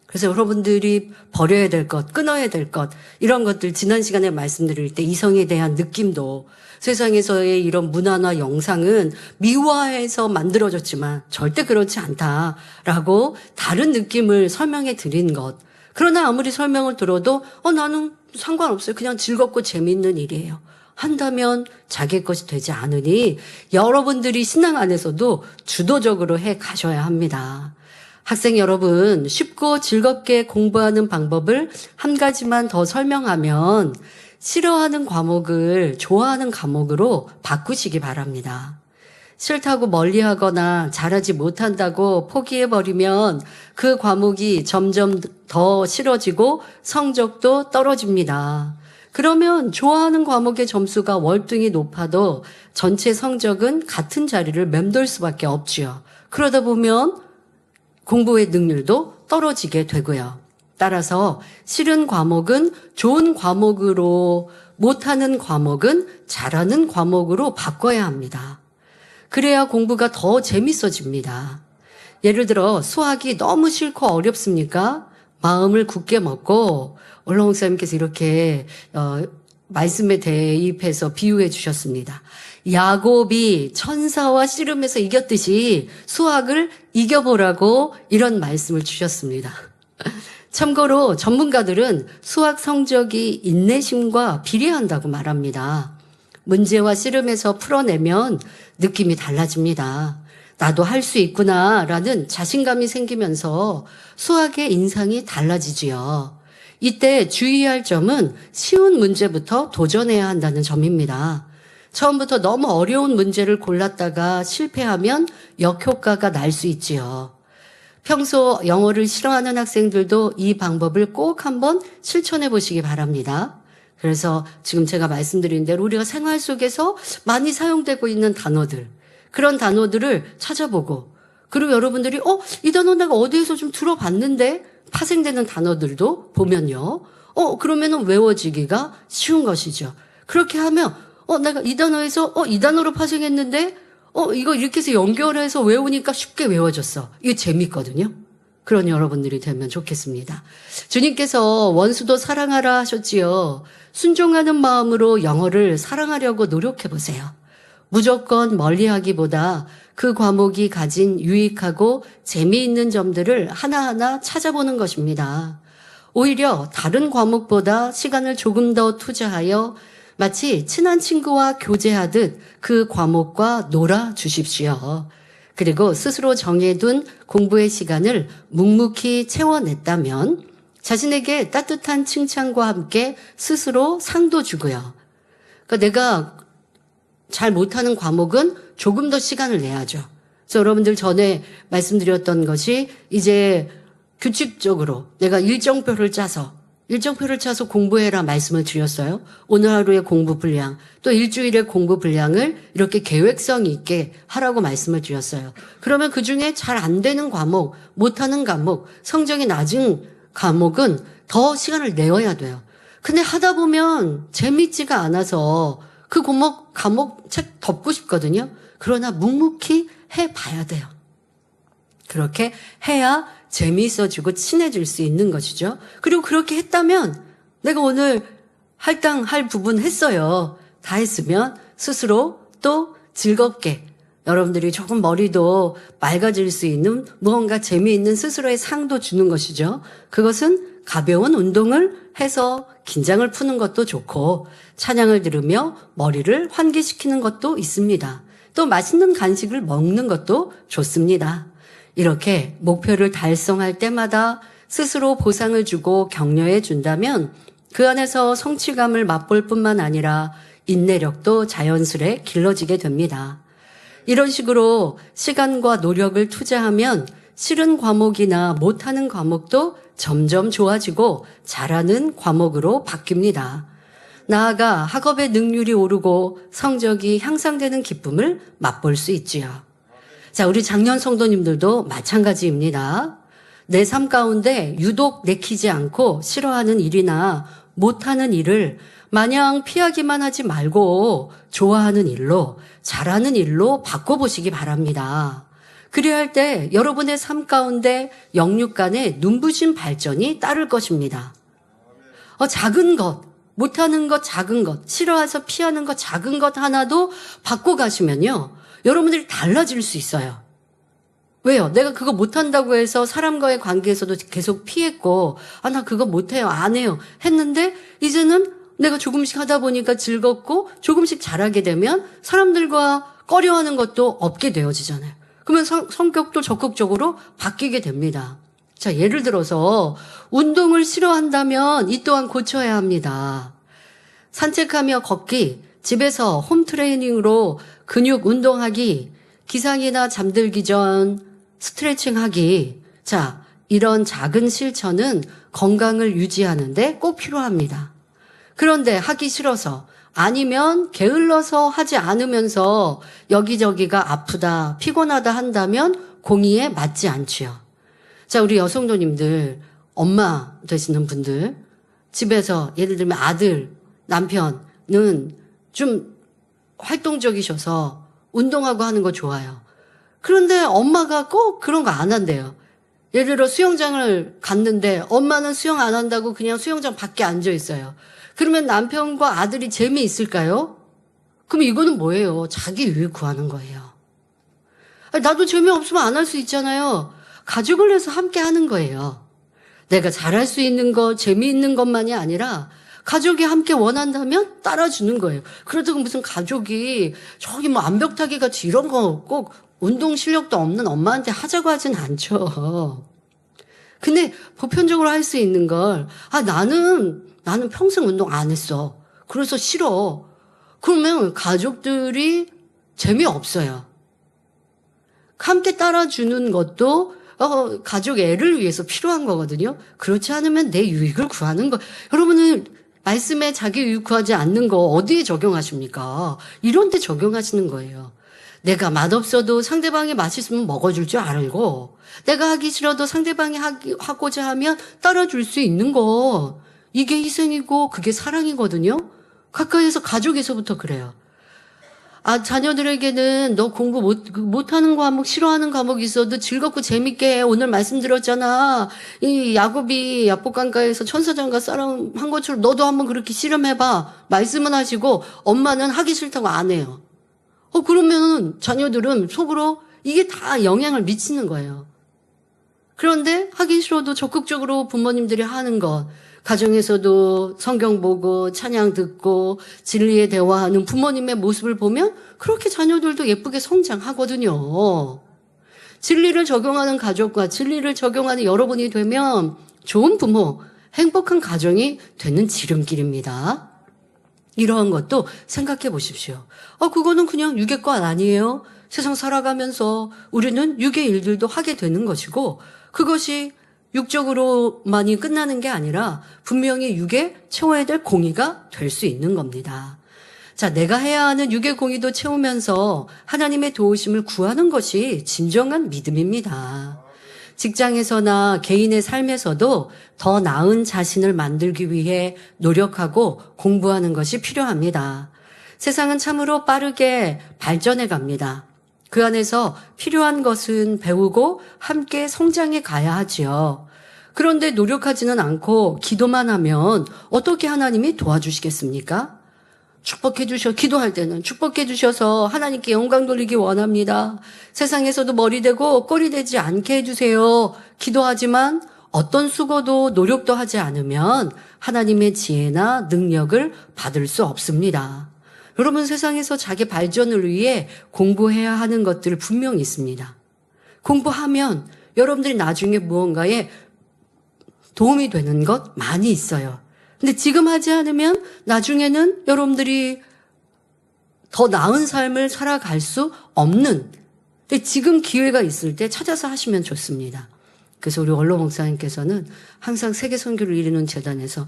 그래서 여러분들이 버려야 될 것, 끊어야 될 것, 이런 것들 지난 시간에 말씀드릴 때 이성에 대한 느낌도 세상에서의 이런 문화나 영상은 미화해서 만들어졌지만 절대 그렇지 않다라고 다른 느낌을 설명해 드린 것. 그러나 아무리 설명을 들어도 나는 상관없어요. 그냥 즐겁고 재미있는 일이에요. 한다면 자기 것이 되지 않으니 여러분들이 신앙 안에서도 주도적으로 해 가셔야 합니다. 학생 여러분, 쉽고 즐겁게 공부하는 방법을 한 가지만 더 설명하면 싫어하는 과목을 좋아하는 과목으로 바꾸시기 바랍니다. 싫다고 멀리하거나 잘하지 못한다고 포기해버리면 그 과목이 점점 더 싫어지고 성적도 떨어집니다. 그러면 좋아하는 과목의 점수가 월등히 높아도 전체 성적은 같은 자리를 맴돌 수밖에 없지요. 그러다 보면 공부의 능률도 떨어지게 되고요. 따라서 싫은 과목은 좋은 과목으로, 못하는 과목은 잘하는 과목으로 바꿔야 합니다. 그래야 공부가 더 재밌어집니다. 예를 들어 수학이 너무 싫고 어렵습니까? 마음을 굳게 먹고 원로 목사님께서 이렇게 말씀에 대입해서 비유해 주셨습니다. 야곱이 천사와 씨름해서 이겼듯이 수학을 이겨보라고 이런 말씀을 주셨습니다. 참고로 전문가들은 수학 성적이 인내심과 비례한다고 말합니다. 문제와 씨름해서 풀어내면 느낌이 달라집니다. 나도 할 수 있구나라는 자신감이 생기면서 수학의 인상이 달라지지요. 이때 주의할 점은 쉬운 문제부터 도전해야 한다는 점입니다. 처음부터 너무 어려운 문제를 골랐다가 실패하면 역효과가 날 수 있지요. 평소 영어를 싫어하는 학생들도 이 방법을 꼭 한번 실천해 보시기 바랍니다. 그래서 지금 제가 말씀드린 대로 우리가 생활 속에서 많이 사용되고 있는 단어들, 그런 단어들을 찾아보고, 그리고 여러분들이 이 단어 내가 어디에서 좀 들어봤는데 파생되는 단어들도 보면요. 그러면은 외워지기가 쉬운 것이죠. 그렇게 하면 내가 이 단어에서 이 단어로 파생했는데 이거 이렇게 해서 연결해서 외우니까 쉽게 외워졌어. 이게 재밌거든요. 그런 여러분들이 되면 좋겠습니다. 주님께서 원수도 사랑하라 하셨지요. 순종하는 마음으로 영어를 사랑하려고 노력해 보세요. 무조건 멀리하기보다 그 과목이 가진 유익하고 재미있는 점들을 하나하나 찾아보는 것입니다. 오히려 다른 과목보다 시간을 조금 더 투자하여 마치 친한 친구와 교제하듯 그 과목과 놀아 주십시오. 그리고 스스로 정해둔 공부의 시간을 묵묵히 채워냈다면 자신에게 따뜻한 칭찬과 함께 스스로 상도 주고요. 그러니까 내가 잘 못하는 과목은 조금 더 시간을 내야죠. 그래서 여러분들 전에 말씀드렸던 것이 이제 규칙적으로 내가 일정표를 짜서 공부해라 말씀을 드렸어요. 오늘 하루의 공부 분량, 또 일주일의 공부 분량을 이렇게 계획성 있게 하라고 말씀을 드렸어요. 그러면 그중에 잘 안 되는 과목, 못하는 과목, 성적이 낮은 과목은 더 시간을 내어야 돼요. 근데 하다 보면 재밌지가 않아서 그 과목 책 덮고 싶거든요. 그러나 묵묵히 해봐야 돼요. 그렇게 해야 재미있어지고 친해질 수 있는 것이죠. 그리고 그렇게 했다면 내가 오늘 할당할 부분 했어요. 다 했으면 스스로 또 즐겁게 여러분들이 조금 머리도 맑아질 수 있는 무언가 재미있는 스스로의 상도 주는 것이죠. 그것은 가벼운 운동을 해서 긴장을 푸는 것도 좋고 찬양을 들으며 머리를 환기시키는 것도 있습니다. 또 맛있는 간식을 먹는 것도 좋습니다. 이렇게 목표를 달성할 때마다 스스로 보상을 주고 격려해 준다면 그 안에서 성취감을 맛볼 뿐만 아니라 인내력도 자연스레 길러지게 됩니다. 이런 식으로 시간과 노력을 투자하면 싫은 과목이나 못하는 과목도 점점 좋아지고 잘하는 과목으로 바뀝니다. 나아가 학업의 능률이 오르고 성적이 향상되는 기쁨을 맛볼 수 있지요. 자, 우리 작년 성도님들도 마찬가지입니다. 내 삶 가운데 유독 내키지 않고 싫어하는 일이나 못하는 일을 마냥 피하기만 하지 말고 좋아하는 일로, 잘하는 일로 바꿔보시기 바랍니다. 그래야 할 때 여러분의 삶 가운데 영육 간의 눈부신 발전이 따를 것입니다. 작은 것, 못하는 것 작은 것, 싫어해서 피하는 것 작은 것 하나도 바꿔가시면요. 여러분들이 달라질 수 있어요. 왜요? 내가 그거 못한다고 해서 사람과의 관계에서도 계속 피했고, 나 그거 못해요, 안 해요 했는데 이제는 내가 조금씩 하다 보니까 즐겁고 조금씩 잘하게 되면 사람들과 꺼려하는 것도 없게 되어지잖아요. 그러면 성격도 적극적으로 바뀌게 됩니다. 자, 예를 들어서 운동을 싫어한다면 이 또한 고쳐야 합니다. 산책하며 걷기, 집에서 홈트레이닝으로 근육 운동하기, 기상이나 잠들기 전 스트레칭하기. 자, 이런 작은 실천은 건강을 유지하는데 꼭 필요합니다. 그런데 하기 싫어서 아니면 게을러서 하지 않으면서 여기저기가 아프다, 피곤하다 한다면 공의에 맞지 않지요. 자, 우리 여성도님들, 엄마 되시는 분들, 집에서 예를 들면 아들, 남편은 좀 활동적이셔서 운동하고 하는 거 좋아요. 그런데 엄마가 꼭 그런 거 안 한대요. 예를 들어 수영장을 갔는데 엄마는 수영 안 한다고 그냥 수영장 밖에 앉아 있어요. 그러면 남편과 아들이 재미있을까요? 그럼 이거는 뭐예요? 자기 유익 구하는 거예요. 나도 재미없으면 안 할 수 있잖아요. 가족을 위해서 함께 하는 거예요. 내가 잘할 수 있는 것, 재미있는 것만이 아니라 가족이 함께 원한다면 따라주는 거예요. 그렇다고 무슨 가족이 저기 뭐 암벽타기 같이 이런 거 꼭 운동 실력도 없는 엄마한테 하자고 하진 않죠. 근데 보편적으로 할 수 있는 걸, 나는 평생 운동 안 했어. 그래서 싫어. 그러면 가족들이 재미없어요. 함께 따라주는 것도 가족 애를 위해서 필요한 거거든요. 그렇지 않으면 내 유익을 구하는 거. 여러분은 말씀에 자기 유익 구하지 않는 거 어디에 적용하십니까? 이런 데 적용하시는 거예요. 내가 맛없어도 상대방이 맛있으면 먹어줄 줄 알고, 내가 하기 싫어도 상대방이 하고자 하면 따라줄 수 있는 거. 이게 희생이고 그게 사랑이거든요. 가까이에서 가족에서부터 그래요. 자녀들에게는 너 공부 못하는 과목, 싫어하는 과목이 있어도 즐겁고 재밌게 해. 오늘 말씀드렸잖아. 이 야곱이 야복강가에서 천사장과 싸움한 것처럼 너도 한번 그렇게 실험해봐. 말씀은 하시고 엄마는 하기 싫다고 안 해요. 그러면 자녀들은 속으로 이게 다 영향을 미치는 거예요. 그런데 하기 싫어도 적극적으로 부모님들이 하는 것, 가정에서도 성경 보고 찬양 듣고 진리에 대화하는 부모님의 모습을 보면 그렇게 자녀들도 예쁘게 성장하거든요. 진리를 적용하는 가족과 진리를 적용하는 여러분이 되면 좋은 부모, 행복한 가정이 되는 지름길입니다. 이러한 것도 생각해 보십시오. 그거는 그냥 육의 것 아니에요. 세상 살아가면서 우리는 육의 일들도 하게 되는 것이고 그것이 육적으로만이 끝나는 게 아니라 분명히 육에 채워야 될 공의가 될 수 있는 겁니다. 자, 내가 해야 하는 육의 공의도 채우면서 하나님의 도우심을 구하는 것이 진정한 믿음입니다. 직장에서나 개인의 삶에서도 더 나은 자신을 만들기 위해 노력하고 공부하는 것이 필요합니다. 세상은 참으로 빠르게 발전해 갑니다. 그 안에서 필요한 것은 배우고 함께 성장해 가야 하지요. 그런데 노력하지는 않고 기도만 하면 어떻게 하나님이 도와주시겠습니까? 기도할 때는 축복해 주셔서 하나님께 영광 돌리기 원합니다. 세상에서도 머리 되고 꼬리 되지 않게 해주세요. 기도하지만 어떤 수고도 노력도 하지 않으면 하나님의 지혜나 능력을 받을 수 없습니다. 여러분, 세상에서 자기 발전을 위해 공부해야 하는 것들 분명히 있습니다. 공부하면 여러분들이 나중에 무언가에 도움이 되는 것 많이 있어요. 근데 지금 하지 않으면 나중에는 여러분들이 더 나은 삶을 살아갈 수 없는, 근데 지금 기회가 있을 때 찾아서 하시면 좋습니다. 그래서 우리 원로 목사님께서는 항상 세계 선교를 이루는 재단에서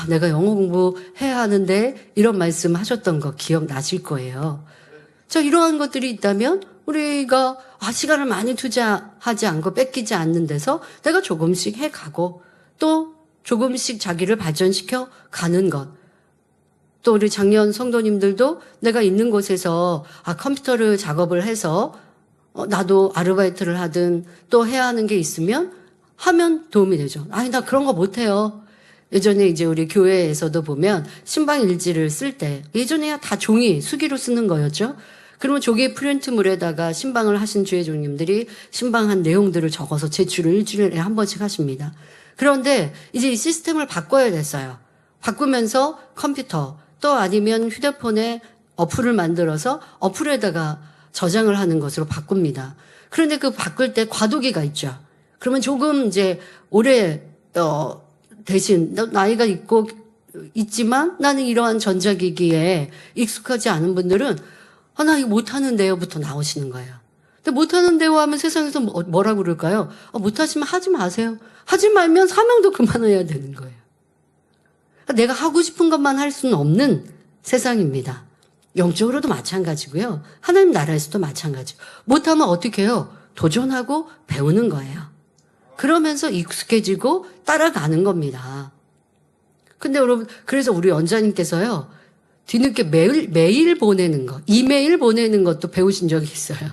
내가 영어 공부해야 하는데 이런 말씀 하셨던 거 기억나실 거예요. 자, 이러한 것들이 있다면 우리가 시간을 많이 투자하지 않고 뺏기지 않는 데서 내가 조금씩 해가고 또 조금씩 자기를 발전시켜 가는 것. 또 우리 작년 성도님들도 내가 있는 곳에서 컴퓨터를 작업을 해서 나도 아르바이트를 하든 또 해야 하는 게 있으면 하면 도움이 되죠. 나 그런 거 못해요. 예전에 이제 우리 교회에서도 보면 신방 일지를 쓸 때 예전에야 다 종이 수기로 쓰는 거였죠. 그러면 종이 프린트물에다가 신방을 하신 주의종님들이 신방한 내용들을 적어서 제출을 일주일에 한 번씩 하십니다. 그런데 이제 이 시스템을 바꿔야 됐어요. 바꾸면서 컴퓨터 또 아니면 휴대폰에 어플을 만들어서 어플에다가 저장을 하는 것으로 바꿉니다. 그런데 그 바꿀 때 과도기가 있죠. 그러면 조금 이제 오래 대신 나이가 있지만 나는 이러한 전자기기에 익숙하지 않은 분들은 나 이거 못하는데요부터 나오시는 거예요. 근데 못하는데요 하면 세상에서 뭐라고 그럴까요? 못하시면 하지 마세요. 하지 말면 사명도 그만해야 되는 거예요. 내가 하고 싶은 것만 할 수는 없는 세상입니다. 영적으로도 마찬가지고요. 하나님 나라에서도 마찬가지고. 못하면 어떻게 해요? 도전하고 배우는 거예요. 그러면서 익숙해지고 따라가는 겁니다. 근데 여러분, 그래서 우리 원장님께서요, 뒤늦게 메일 보내는 거, 이메일 보내는 것도 배우신 적이 있어요.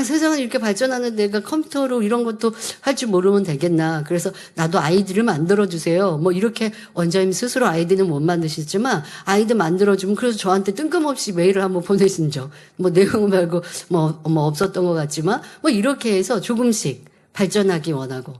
세상은 이렇게 발전하는 내가 컴퓨터로 이런 것도 할 줄 모르면 되겠나. 그래서 나도 아이디를 만들어주세요. 이렇게 원장님 스스로 아이디는 못 만드시지만 아이디 만들어주면 그래서 저한테 뜬금없이 메일을 한번 보내신 적. 내용 말고 없었던 것 같지만 이렇게 해서 조금씩 발전하기 원하고.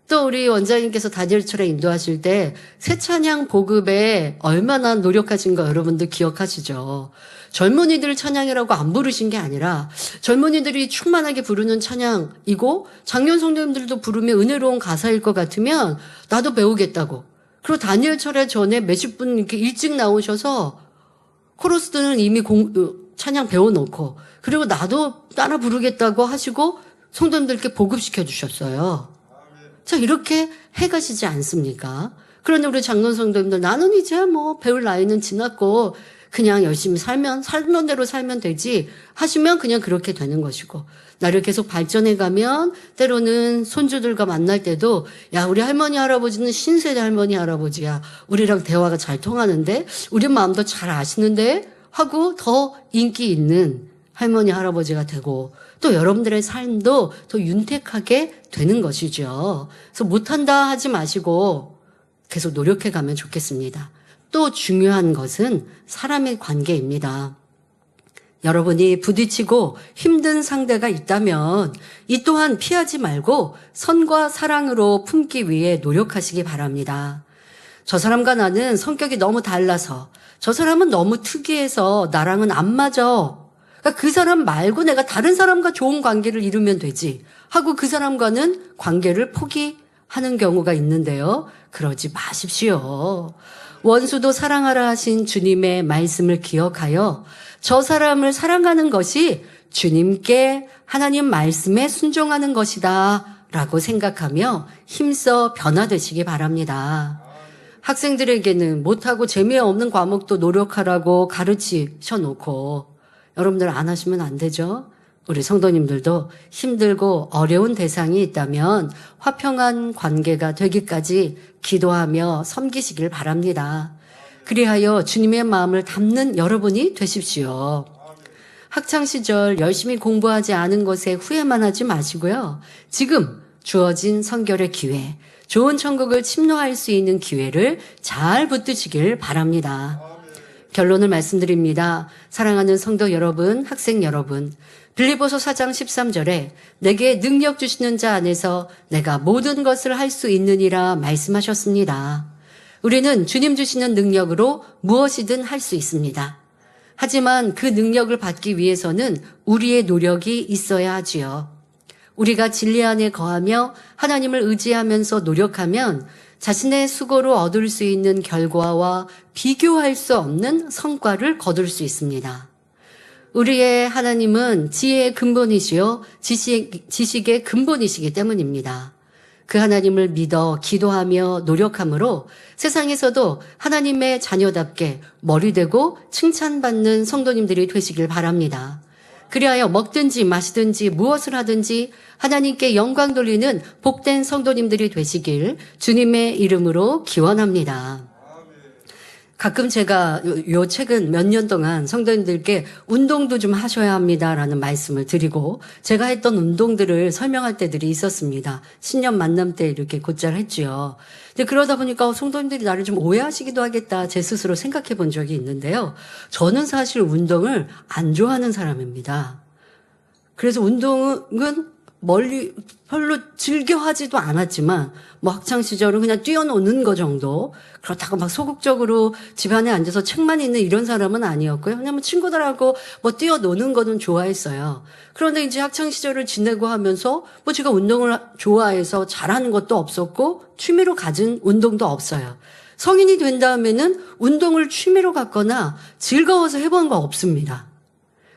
또 우리 원장님께서 다니엘철에 인도하실 때 새 찬양 보급에 얼마나 노력하신 거 여러분들 기억하시죠? 젊은이들 찬양이라고 안 부르신 게 아니라 젊은이들이 충만하게 부르는 찬양이고 작년 성도님들도 부르면 은혜로운 가사일 것 같으면 나도 배우겠다고. 그리고 다니엘철에 전에 몇십 분 이렇게 일찍 나오셔서 코러스들은 이미 찬양 배워놓고 그리고 나도 따라 부르겠다고 하시고 성도님들께 보급시켜 주셨어요. 자, 이렇게 해가시지 않습니까? 그런데 우리 장로님 성도님들 나는 이제 배울 나이는 지났고 그냥 열심히 살던 대로 살면 되지 하시면 그냥 그렇게 되는 것이고 나를 계속 발전해 가면 때로는 손주들과 만날 때도 야, 우리 할머니 할아버지는 신세대 할머니 할아버지야. 우리랑 대화가 잘 통하는데 우리 마음도 잘 아시는데 하고 더 인기 있는 할머니 할아버지가 되고 또 여러분들의 삶도 더 윤택하게 되는 것이죠. 그래서 못한다 하지 마시고 계속 노력해 가면 좋겠습니다. 또 중요한 것은 사람의 관계입니다. 여러분이 부딪히고 힘든 상대가 있다면 이 또한 피하지 말고 선과 사랑으로 품기 위해 노력하시기 바랍니다. 저 사람과 나는 성격이 너무 달라서 저 사람은 너무 특이해서 나랑은 안 맞아. 그러니까 그 사람 말고 내가 다른 사람과 좋은 관계를 이루면 되지 하고 그 사람과는 관계를 포기하는 경우가 있는데요. 그러지 마십시오. 원수도 사랑하라 하신 주님의 말씀을 기억하여 저 사람을 사랑하는 것이 주님께 하나님 말씀에 순종하는 것이다 라고 생각하며 힘써 변화되시기 바랍니다. 학생들에게는 못하고 재미없는 과목도 노력하라고 가르치셔 놓고 여러분들 안 하시면 안 되죠. 우리 성도님들도 힘들고 어려운 대상이 있다면 화평한 관계가 되기까지 기도하며 섬기시길 바랍니다. 그리하여 주님의 마음을 담는 여러분이 되십시오. 학창시절 열심히 공부하지 않은 것에 후회만 하지 마시고요. 지금 주어진 성결의 기회, 좋은 천국을 침노할 수 있는 기회를 잘 붙드시길 바랍니다. 결론을 말씀드립니다. 사랑하는 성도 여러분, 학생 여러분, 빌립보서 4장 13절에 내게 능력 주시는 자 안에서 내가 모든 것을 할 수 있느니라 말씀하셨습니다. 우리는 주님 주시는 능력으로 무엇이든 할 수 있습니다. 하지만 그 능력을 받기 위해서는 우리의 노력이 있어야 하지요. 우리가 진리 안에 거하며 하나님을 의지하면서 노력하면 자신의 수고로 얻을 수 있는 결과와 비교할 수 없는 성과를 거둘 수 있습니다. 우리의 하나님은 지혜의 근본이시요 지식의 근본이시기 때문입니다. 그 하나님을 믿어 기도하며 노력함으로 세상에서도 하나님의 자녀답게 머리되고 칭찬받는 성도님들이 되시길 바랍니다. 그리하여 먹든지 마시든지 무엇을 하든지 하나님께 영광 돌리는 복된 성도님들이 되시길 주님의 이름으로 기원합니다. 가끔 제가 요 최근 몇 년 동안 성도님들께 운동도 좀 하셔야 합니다라는 말씀을 드리고 제가 했던 운동들을 설명할 때들이 있었습니다. 신년 만남 때 이렇게 곧잘 했지요. 근데 그러다 보니까 성도님들이 나를 좀 오해하시기도 하겠다 제 스스로 생각해 본 적이 있는데요. 저는 사실 운동을 안 좋아하는 사람입니다. 그래서 운동은 멀리 별로 즐겨 하지도 않았지만 뭐 학창 시절은 그냥 뛰어노는 거 정도, 그렇다고 막 소극적으로 집안에 앉아서 책만 읽는 이런 사람은 아니었고요. 그냥 뭐 친구들하고 뭐 뛰어노는 거는 좋아했어요. 그런데 이제 학창 시절을 지내고 하면서 뭐 제가 운동을 좋아해서 잘하는 것도 없었고 취미로 가진 운동도 없어요. 성인이 된 다음에는 운동을 취미로 갖거나 즐거워서 해본 거 없습니다.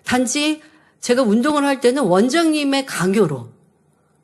단지 제가 운동을 할 때는 원장님의 강요로,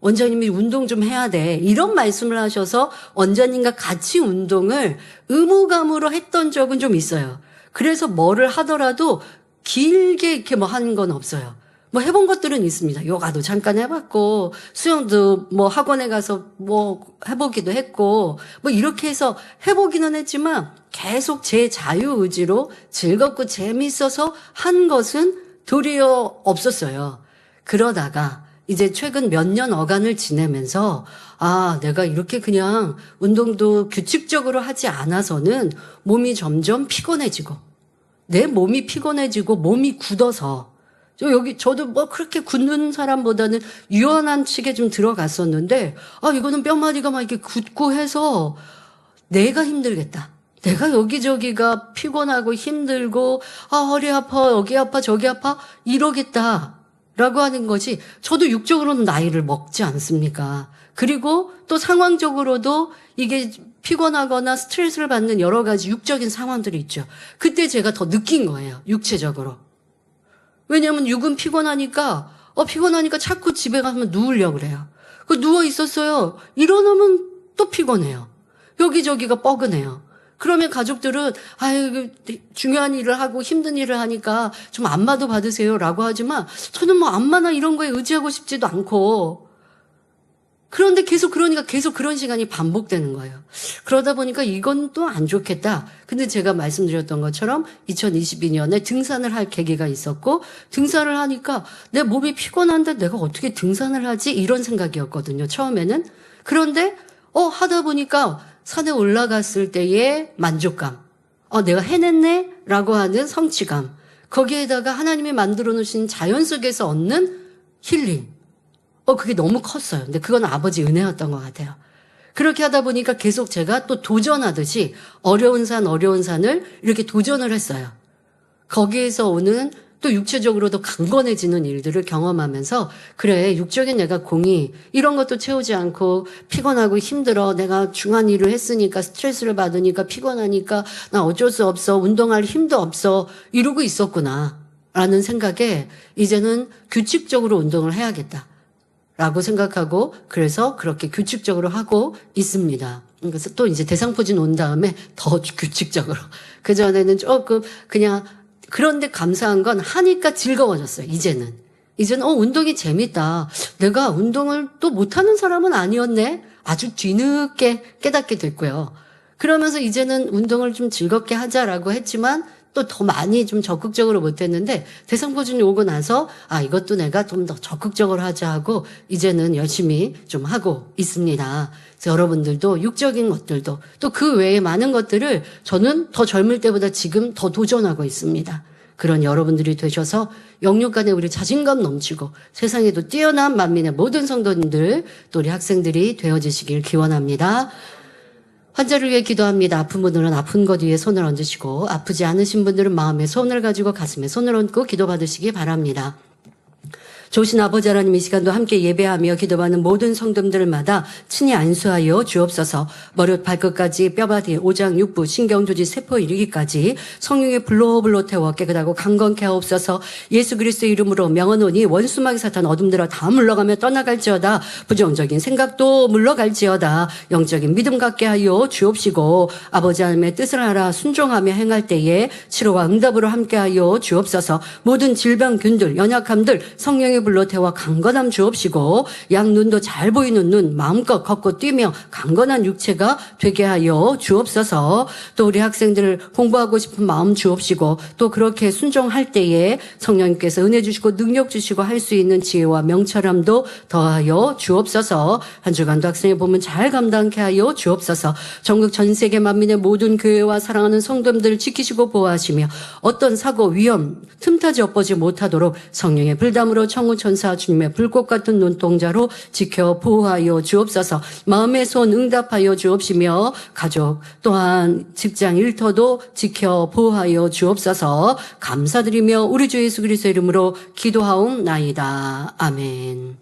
원장님이 운동 좀 해야 돼, 이런 말씀을 하셔서 원장님과 같이 운동을 의무감으로 했던 적은 좀 있어요. 그래서 뭐를 하더라도 길게 이렇게 뭐 하는 건 없어요. 뭐 해본 것들은 있습니다. 요가도 잠깐 해봤고, 수영도 뭐 학원에 가서 뭐 해보기도 했고, 뭐 이렇게 해서 해보기는 했지만 계속 제 자유의지로 즐겁고 재미있어서 한 것은 도리어 없었어요. 그러다가 이제 최근 몇 년 어간을 지내면서 내가 이렇게 그냥 운동도 규칙적으로 하지 않아서는 몸이 점점 피곤해지고, 내 몸이 피곤해지고 몸이 굳어서, 저도 뭐 그렇게 굳는 사람보다는 유연한 측에 좀 들어갔었는데, 이거는 뼈마디가 막 이렇게 굳고 해서 내가 힘들겠다. 내가 여기저기가 피곤하고 힘들고, 허리 아파, 여기 아파, 저기 아파, 이러겠다. 라고 하는 것이, 저도 육적으로는 나이를 먹지 않습니까? 그리고 또 상황적으로도 이게 피곤하거나 스트레스를 받는 여러 가지 육적인 상황들이 있죠. 그때 제가 더 느낀 거예요. 육체적으로. 왜냐하면 육은 피곤하니까 자꾸 집에 가면 누우려고 그래요. 누워 있었어요. 일어나면 또 피곤해요. 여기저기가 뻐근해요. 그러면 가족들은 중요한 일을 하고 힘든 일을 하니까 좀 안마도 받으세요 라고 하지만 저는 뭐 안마나 이런 거에 의지하고 싶지도 않고, 그런데 계속 그런 시간이 반복되는 거예요. 그러다 보니까 이건 또 안 좋겠다. 근데 제가 말씀드렸던 것처럼 2022년에 등산을 할 계기가 있었고, 등산을 하니까 내 몸이 피곤한데 내가 어떻게 등산을 하지? 이런 생각이었거든요, 처음에는. 그런데 하다 보니까 산에 올라갔을 때의 만족감, 내가 해냈네? 라고 하는 성취감, 거기에다가 하나님이 만들어 놓으신 자연 속에서 얻는 힐링, 그게 너무 컸어요. 근데 그건 아버지 은혜였던 것 같아요. 그렇게 하다 보니까 계속 제가 또 도전하듯이 어려운 산을 이렇게 도전을 했어요. 거기에서 오는 또 육체적으로도 강건해지는 일들을 경험하면서, 그래, 육적인 내가 공의 이런 것도 채우지 않고 피곤하고 힘들어, 내가 중한 일을 했으니까 스트레스를 받으니까 피곤하니까 나 어쩔 수 없어, 운동할 힘도 없어, 이러고 있었구나 라는 생각에 이제는 규칙적으로 운동을 해야겠다 라고 생각하고, 그래서 그렇게 규칙적으로 하고 있습니다. 그래서 또 이제 대상포진 온 다음에 더 규칙적으로. 그전에는 조금 그냥, 그런데 감사한 건 하니까 즐거워졌어요. 이제는 운동이 재밌다. 내가 운동을 또 못하는 사람은 아니었네. 아주 뒤늦게 깨닫게 됐고요. 그러면서 이제는 운동을 좀 즐겁게 하자라고 했지만 또 더 많이 좀 적극적으로 못했는데 대상포진이 오고 나서 이것도 내가 좀 더 적극적으로 하자 하고 이제는 열심히 좀 하고 있습니다. 그래서 여러분들도 육적인 것들도 또 그 외에 많은 것들을 저는 더 젊을 때보다 지금 더 도전하고 있습니다. 그런 여러분들이 되셔서 영육 간에 우리 자신감 넘치고 세상에도 뛰어난 만민의 모든 성도님들 또 우리 학생들이 되어주시길 기원합니다. 환자를 위해 기도합니다. 아픈 분들은 아픈 것 위에 손을 얹으시고 아프지 않으신 분들은 마음에 손을 가지고 가슴에 손을 얹고 기도받으시기 바랍니다. 좋으신 아버지 하나님 이 시간도 함께 예배하며 기도하는 모든 성도들마다 친히 안수하여 주옵소서. 머리부터 발끝까지 뼈바디 오장 육부 신경조지 세포 이르기까지 성령의 불로 태워 깨끗하고 강건케 하옵소서. 예수 그리스도 이름으로 명하노니 원수마귀 사탄 어둠들아 다 물러가며 떠나갈지어다. 부정적인 생각도 물러갈지어다. 영적인 믿음 갖게 하여 주옵시고 아버지 하나님의 뜻을 알아 순종하며 행할 때에 치료와 응답으로 함께하여 주옵소서. 모든 질병균들 연약함들 성령의 불로 태워 강건함 주옵시고 양눈도 잘 보이는 눈 마음껏 걷고 뛰며 강건한 육체가 되게 하여 주옵소서. 또 우리 학생들 공부하고 싶은 마음 주옵시고 또 그렇게 순종할 때에 성령님께서 은혜 주시고 능력 주시고 할 수 있는 지혜와 명철함도 더하여 주옵소서. 한 주간도 학생의 봄은 잘 감당케 하여 주옵소서. 전국 전 세계 만민의 모든 교회와 사랑하는 성도님들을 지키시고 보호하시며 어떤 사고 위험 틈타지 엇보지 못하도록 성령의 불담으로 천군 천사 주님의 불꽃 같은 눈동자로 지켜 보호하여 주옵소서. 마음의 손 응답하여 주옵시며 가족 또한 직장 일터도 지켜 보호하여 주옵소서. 감사드리며 우리 주 예수 그리스도 이름으로 기도하옵나이다. 아멘.